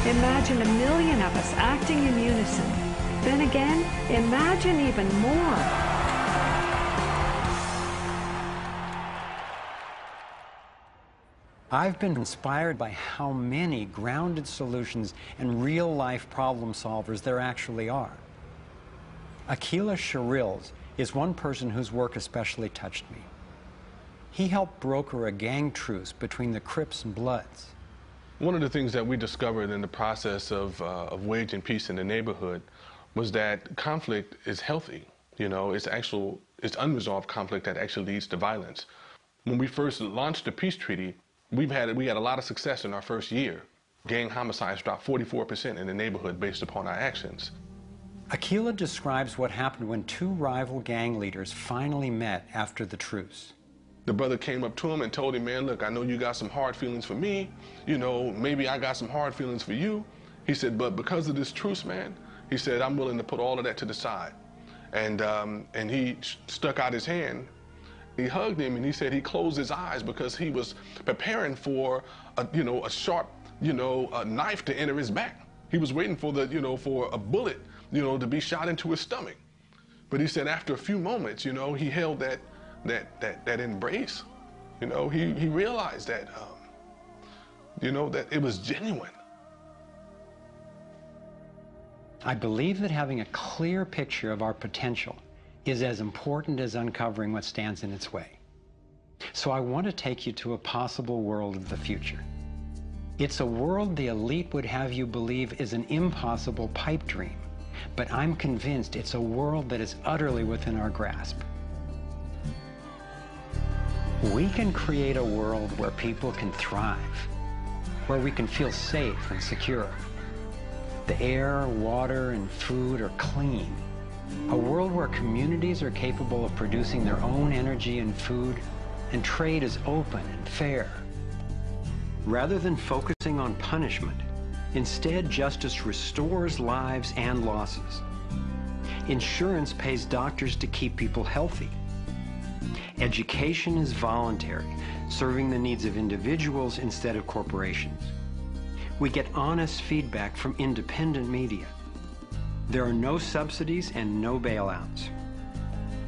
Imagine 1 million of us acting in unison. Then again, imagine even more. I've been inspired by how many grounded solutions and real-life problem solvers there actually are. Akila Sherrills is one person whose work especially touched me. He helped broker a gang truce between the Crips and Bloods. One of the things that we discovered in the process of waging peace in the neighborhood was that conflict is healthy. You know, it's unresolved conflict that actually leads to violence. When we first launched the peace treaty, we had a lot of success in our first year. Gang homicides dropped 44% in the neighborhood based upon our actions. Akila describes what happened when two rival gang leaders finally met after the truce. The brother came up to him and told him, man, look, I know you got some hard feelings for me. You know, maybe I got some hard feelings for you. He said, but because of this truce, man, he said, I'm willing to put all of that to the side. And he stuck out his hand. He hugged him and he said he closed his eyes because he was preparing for a sharp, knife to enter his back. He was waiting for for a bullet you know, to be shot into his stomach. But he said after a few moments, you know, he held that embrace. You know, he realized that, you know, that it was genuine. I believe that having a clear picture of our potential is as important as uncovering what stands in its way. So I want to take you to a possible world of the future. It's a world the elite would have you believe is an impossible pipe dream, but I'm convinced it's a world that is utterly within our grasp. We can create a world where people can thrive, where we can feel safe and secure. The air, water, and food are clean. A world where communities are capable of producing their own energy and food, and trade is open and fair. Rather than focusing on punishment, instead justice restores lives and losses. Insurance pays doctors to keep people healthy. Education is voluntary, serving the needs of individuals instead of corporations. We get honest feedback from independent media. There are no subsidies and no bailouts.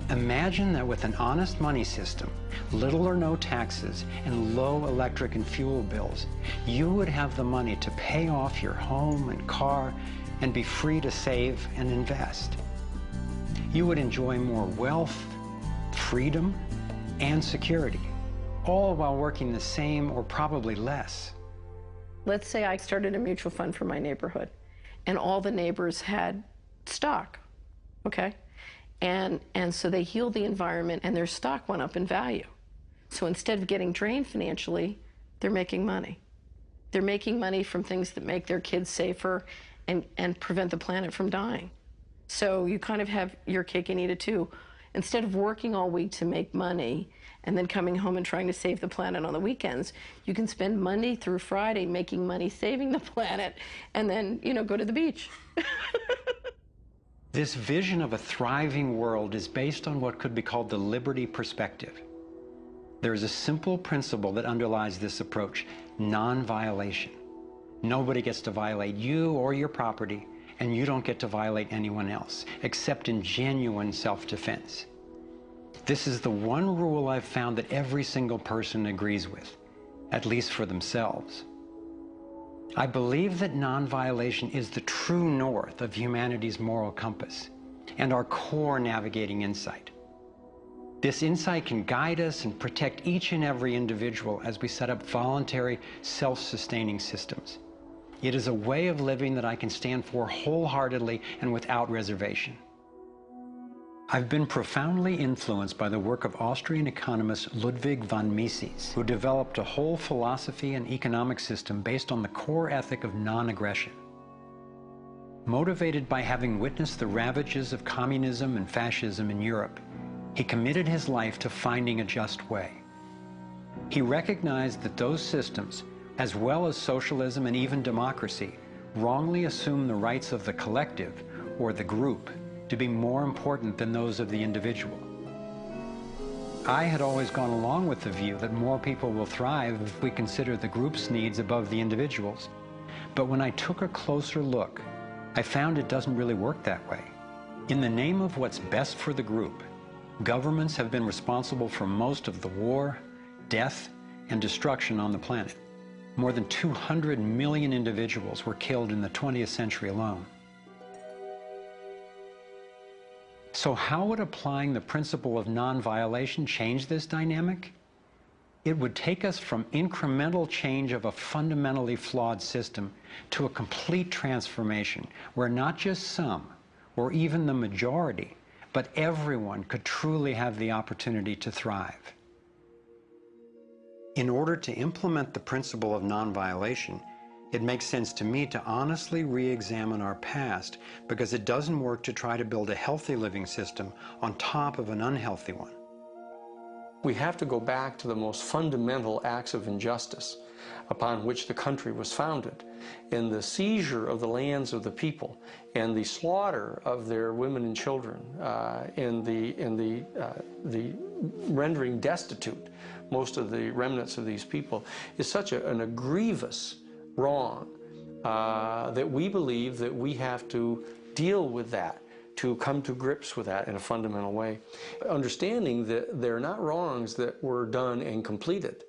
Imagine that with an honest money system, little or no taxes, and low electric and fuel bills, you would have the money to pay off your home and car and be free to save and invest. You would enjoy more wealth, freedom, and security, all while working the same or probably less. Let's say I started a mutual fund for my neighborhood, and all the neighbors had stock, okay? And so they healed the environment, and their stock went up in value. So instead of getting drained financially, they're making money. They're making money from things that make their kids safer and prevent the planet from dying. So you kind of have your cake and eat it too. Instead of working all week to make money and then coming home and trying to save the planet on the weekends, you can spend Monday through Friday making money saving the planet and then, you know, go to the beach. This vision of a thriving world is based on what could be called the liberty perspective. There is a simple principle that underlies this approach: non-violation. Nobody gets to violate you or your property, and you don't get to violate anyone else, except in genuine self-defense. This is the one rule I've found that every single person agrees with, at least for themselves. I believe that non-violation is the true north of humanity's moral compass and our core navigating insight. This insight can guide us and protect each and every individual as we set up voluntary, self-sustaining systems. It is a way of living that I can stand for wholeheartedly and without reservation. I've been profoundly influenced by the work of Austrian economist Ludwig von Mises, who developed a whole philosophy and economic system based on the core ethic of non-aggression. Motivated by having witnessed the ravages of communism and fascism in Europe, he committed his life to finding a just way. He recognized that those systems, as well as socialism and even democracy, wrongly assume the rights of the collective, or the group, to be more important than those of the individual. I had always gone along with the view that more people will thrive if we consider the group's needs above the individual's. But when I took a closer look, I found it doesn't really work that way. In the name of what's best for the group, governments have been responsible for most of the war, death, and destruction on the planet. More than 200 million individuals were killed in the 20th century alone. So how would applying the principle of non-violation change this dynamic? It would take us from incremental change of a fundamentally flawed system to a complete transformation where not just some, or even the majority, but everyone could truly have the opportunity to thrive. In order to implement the principle of non-violation, it makes sense to me to honestly re-examine our past, because it doesn't work to try to build a healthy living system on top of an unhealthy one. We have to go back to the most fundamental acts of injustice upon which the country was founded, in the seizure of the lands of the people, and the slaughter of their women and children, and the rendering destitute most of the remnants of these people, is such a grievous wrong that we believe that we have to deal with that, to come to grips with that in a fundamental way. Understanding that they're not wrongs that were done and completed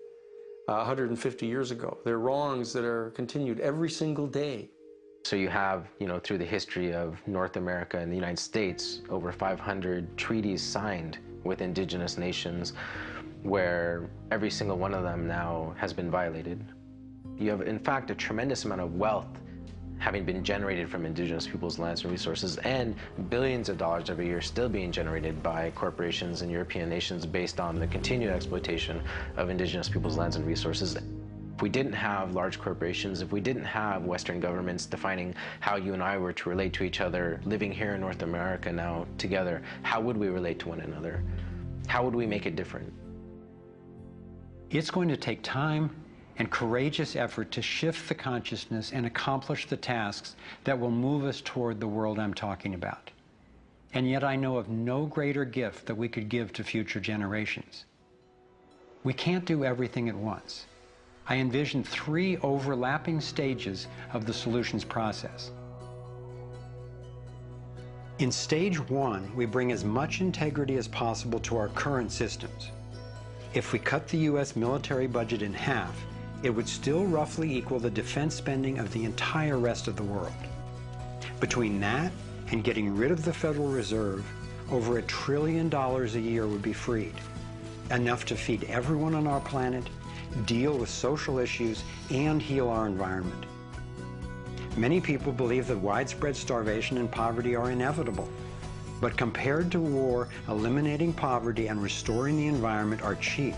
150 years ago. They're wrongs that are continued every single day. So you have, through the history of North America and the United States, over 500 treaties signed with indigenous nations where every single one of them now has been violated. You have, in fact, a tremendous amount of wealth having been generated from indigenous peoples' lands and resources, and billions of dollars every year still being generated by corporations and European nations based on the continued exploitation of indigenous peoples' lands and resources. If we didn't have large corporations, if we didn't have Western governments defining how you and I were to relate to each other, living here in North America now together, how would we relate to one another? How would we make it different? It's going to take time and courageous effort to shift the consciousness and accomplish the tasks that will move us toward the world I'm talking about. And yet I know of no greater gift that we could give to future generations. We can't do everything at once. I envision 3 overlapping stages of the solutions process. In stage 1, we bring as much integrity as possible to our current systems. If we cut the U.S. military budget in half, it would still roughly equal the defense spending of the entire rest of the world. Between that and getting rid of the Federal Reserve, over $1 trillion a year would be freed, enough to feed everyone on our planet, deal with social issues, and heal our environment. Many people believe that widespread starvation and poverty are inevitable, but compared to war, eliminating poverty and restoring the environment are cheap.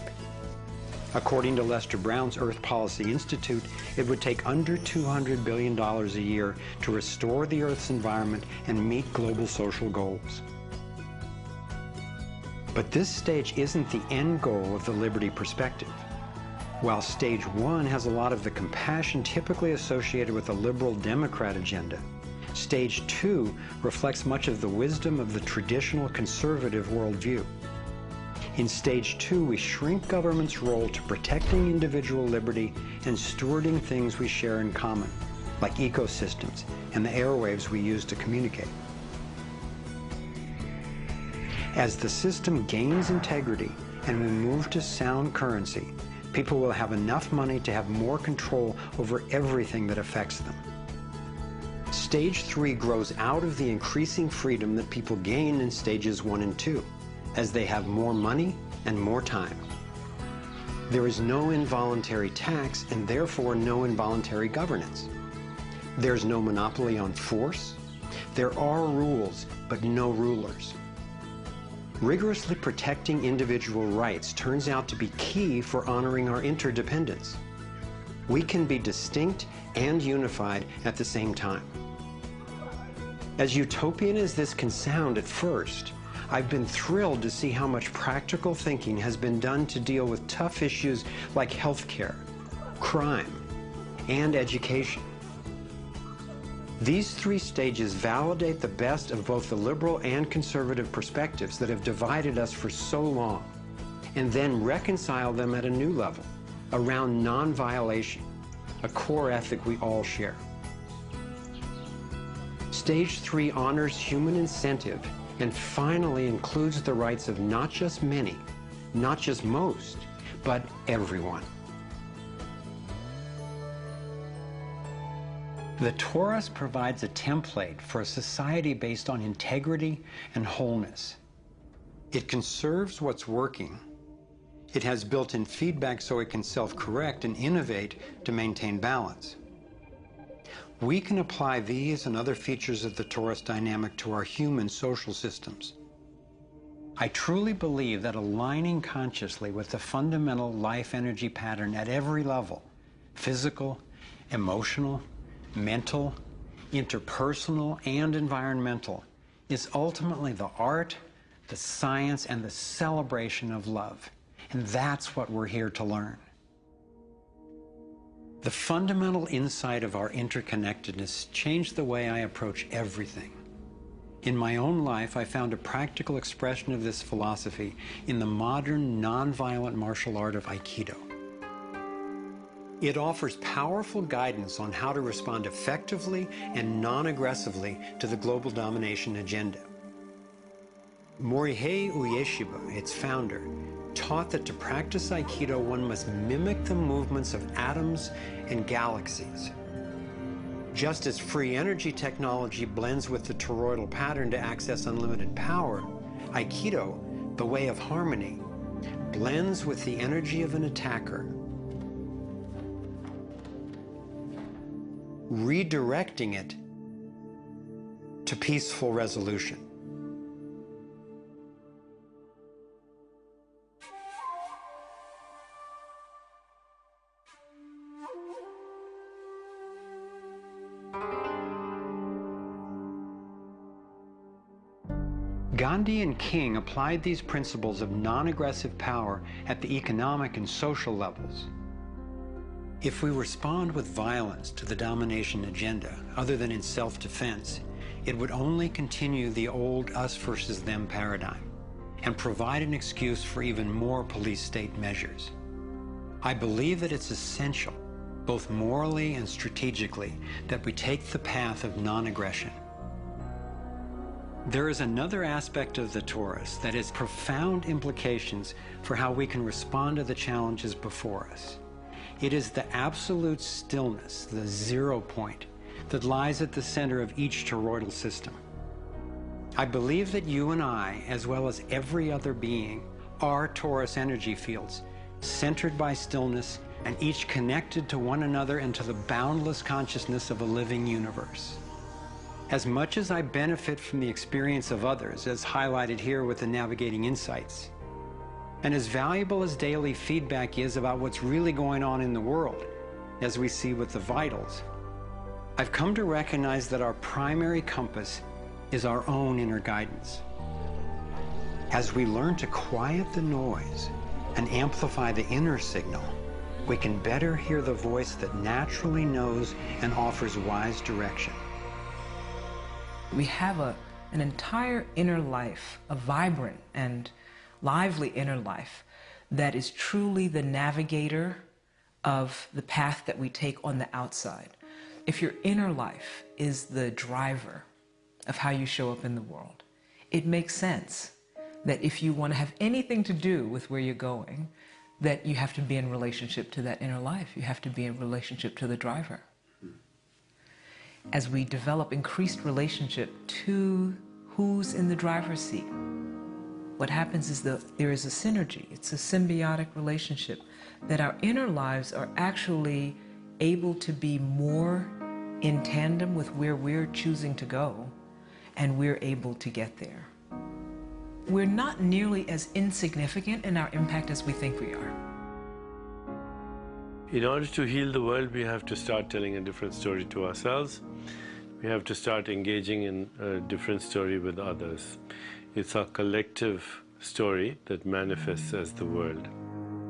According to Lester Brown's Earth Policy Institute, it would take under $200 billion a year to restore the Earth's environment and meet global social goals. But this stage isn't the end goal of the liberty perspective. While stage 1 has a lot of the compassion typically associated with the liberal Democrat agenda, stage 2 reflects much of the wisdom of the traditional conservative worldview. In stage 2, we shrink government's role to protecting individual liberty and stewarding things we share in common, like ecosystems and the airwaves we use to communicate. As the system gains integrity and we move to sound currency, people will have enough money to have more control over everything that affects them. Stage 3 grows out of the increasing freedom that people gain in stages 1 and 2, as they have more money and more time. There is no involuntary tax and therefore no involuntary governance. There's no monopoly on force. There are rules, but no rulers. Rigorously protecting individual rights turns out to be key for honoring our interdependence. We can be distinct and unified at the same time. As utopian as this can sound at first, I've been thrilled to see how much practical thinking has been done to deal with tough issues like healthcare, crime, and education. These 3 stages validate the best of both the liberal and conservative perspectives that have divided us for so long, and then reconcile them at a new level, around non-violation, a core ethic we all share. Stage 3 honors human incentive and finally includes the rights of not just many, not just most, but everyone. The Torus provides a template for a society based on integrity and wholeness. It conserves what's working. It has built-in feedback so it can self-correct and innovate to maintain balance. We can apply these and other features of the Torus dynamic to our human social systems. I truly believe that aligning consciously with the fundamental life energy pattern at every level, physical, emotional, mental, interpersonal, and environmental, is ultimately the art, the science, and the celebration of love. And that's what we're here to learn. The fundamental insight of our interconnectedness changed the way I approach everything. In my own life, I found a practical expression of this philosophy in the modern, nonviolent martial art of Aikido. It offers powerful guidance on how to respond effectively and non-aggressively to the global domination agenda. Morihei Ueshiba, its founder, taught that to practice Aikido one must mimic the movements of atoms and galaxies. Just as free energy technology blends with the toroidal pattern to access unlimited power, Aikido, the way of harmony, blends with the energy of an attacker, redirecting it to peaceful resolution. Gandhi and King applied these principles of non-aggressive power at the economic and social levels. If we respond with violence to the domination agenda, other than in self-defense, it would only continue the old us versus them paradigm and provide an excuse for even more police state measures. I believe that it's essential, both morally and strategically, that we take the path of non-aggression. There is another aspect of the Taurus that has profound implications for how we can respond to the challenges before us. It is the absolute stillness, the 0 point, that lies at the center of each toroidal system. I believe that you and I, as well as every other being, are Taurus energy fields, centered by stillness and each connected to one another and to the boundless consciousness of a living universe. As much as I benefit from the experience of others, as highlighted here with the Navigating Insights, and as valuable as daily feedback is about what's really going on in the world, as we see with the vitals, I've come to recognize that our primary compass is our own inner guidance. As we learn to quiet the noise and amplify the inner signal, we can better hear the voice that naturally knows and offers wise direction. We have an entire inner life, a vibrant and lively inner life that is truly the navigator of the path that we take on the outside. If your inner life is the driver of how you show up in the world, it makes sense that if you want to have anything to do with where you're going, that you have to be in relationship to that inner life. You have to be in relationship to the driver. As we develop increased relationship to who's in the driver's seat, what happens is there is a synergy. It's a symbiotic relationship that our inner lives are actually able to be more in tandem with where we're choosing to go, and we're able to get there. We're not nearly as insignificant in our impact as we think we are. In order to heal the world, we have to start telling a different story to ourselves. We have to start engaging in a different story with others. It's our collective story that manifests as the world.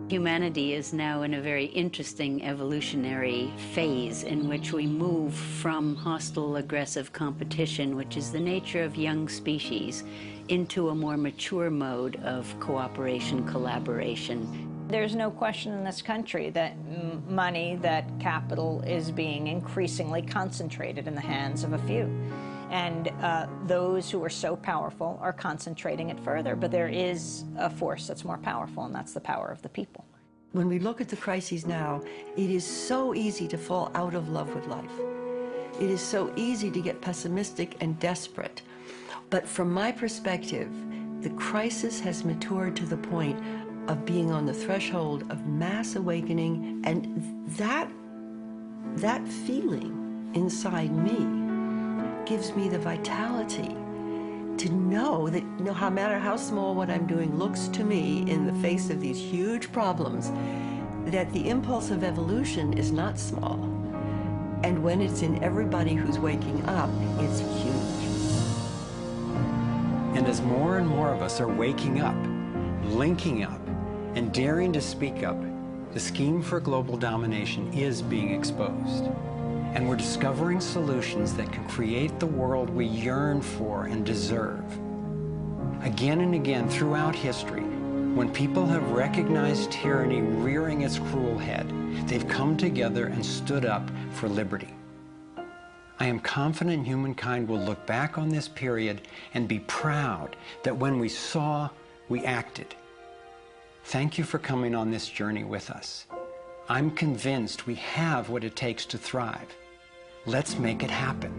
Humanity is now in a very interesting evolutionary phase in which we move from hostile, aggressive competition, which is the nature of young species, into a more mature mode of cooperation, collaboration. There's no question in this country that money, that capital is being increasingly concentrated in the hands of a few. And those who are so powerful are concentrating it further. But there is a force that's more powerful, and that's the power of the people. When we look at the crises now, it is so easy to fall out of love with life. It is so easy to get pessimistic and desperate. But from my perspective, the crisis has matured to the point of being on the threshold of mass awakening, and that feeling inside me gives me the vitality to know that no matter how small what I'm doing looks to me in the face of these huge problems, that the impulse of evolution is not small. And when it's in everybody who's waking up, it's huge. And as more and more of us are waking up, linking up, and daring to speak up, the scheme for global domination is being exposed. And we're discovering solutions that can create the world we yearn for and deserve. Again and again throughout history, When people have recognized tyranny rearing its cruel head, they've come together and stood up for liberty. I am confident humankind will look back on this period and be proud that when we saw, we acted. Thank you for coming on this journey with us. I'm convinced we have what it takes to thrive. Let's make it happen.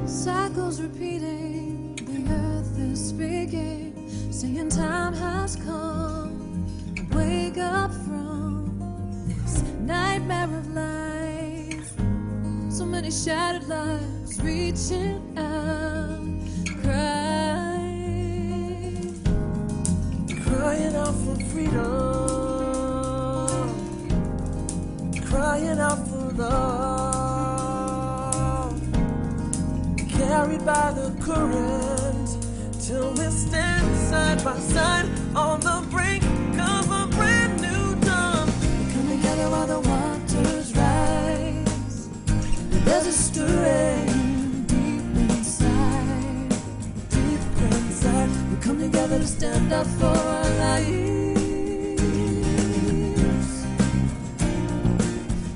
Cycles repeating, the earth is speaking, saying time has come. Wake up from this nightmare of life. So many shattered lives reaching out, crying out for freedom, crying out for love. Carried by the current, till we stand side by side on the brink of a brand new dawn. We come together while the waters rise. There's a stirring deep inside, deep inside. We come together to stand up for our lives.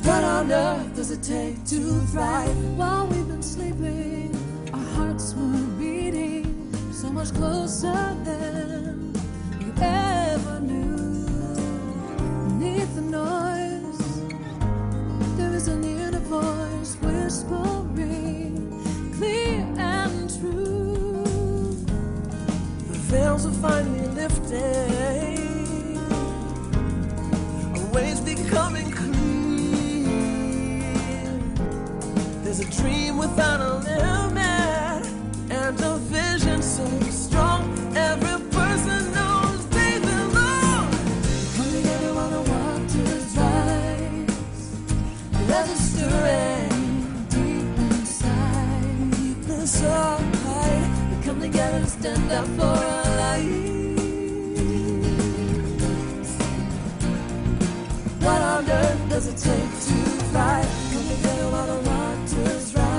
What on earth does it take to thrive? While we've been sleeping, our hearts were beating so much closer than we ever knew. Beneath the noise, there is an inner voice whispering, clear and true. The veils are finally lifting, our ways becoming clear. There's a dream without a limit, and a vision so strong, every person knows they belong. Come together while the waters rise. There's a stirring deep inside, deep inside. We come together to stand up for our lives. What on earth does it take to thrive? Come together while the waters rise.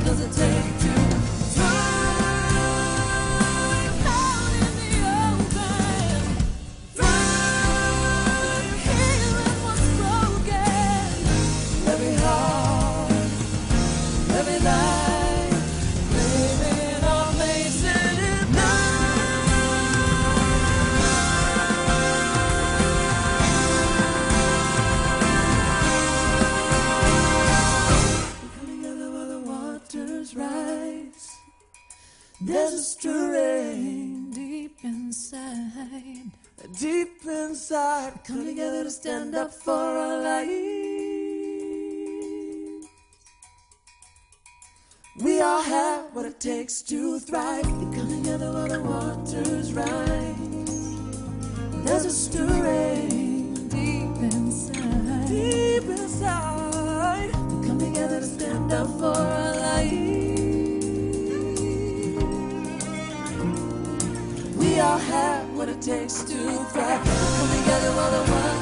Does it take to thrive out in the open? Thrive healing what's broken. Every heart, every life, living our place in it now. Coming together while the waters rise. There's a stirring deep inside, deep inside. Come together to stand up for our lives. We all have what it takes to thrive. We come together while the waters rise. There's a stirring deep inside, deep inside. We come together to stand up for our lives. We all have what it takes to thrive. We come together while the waters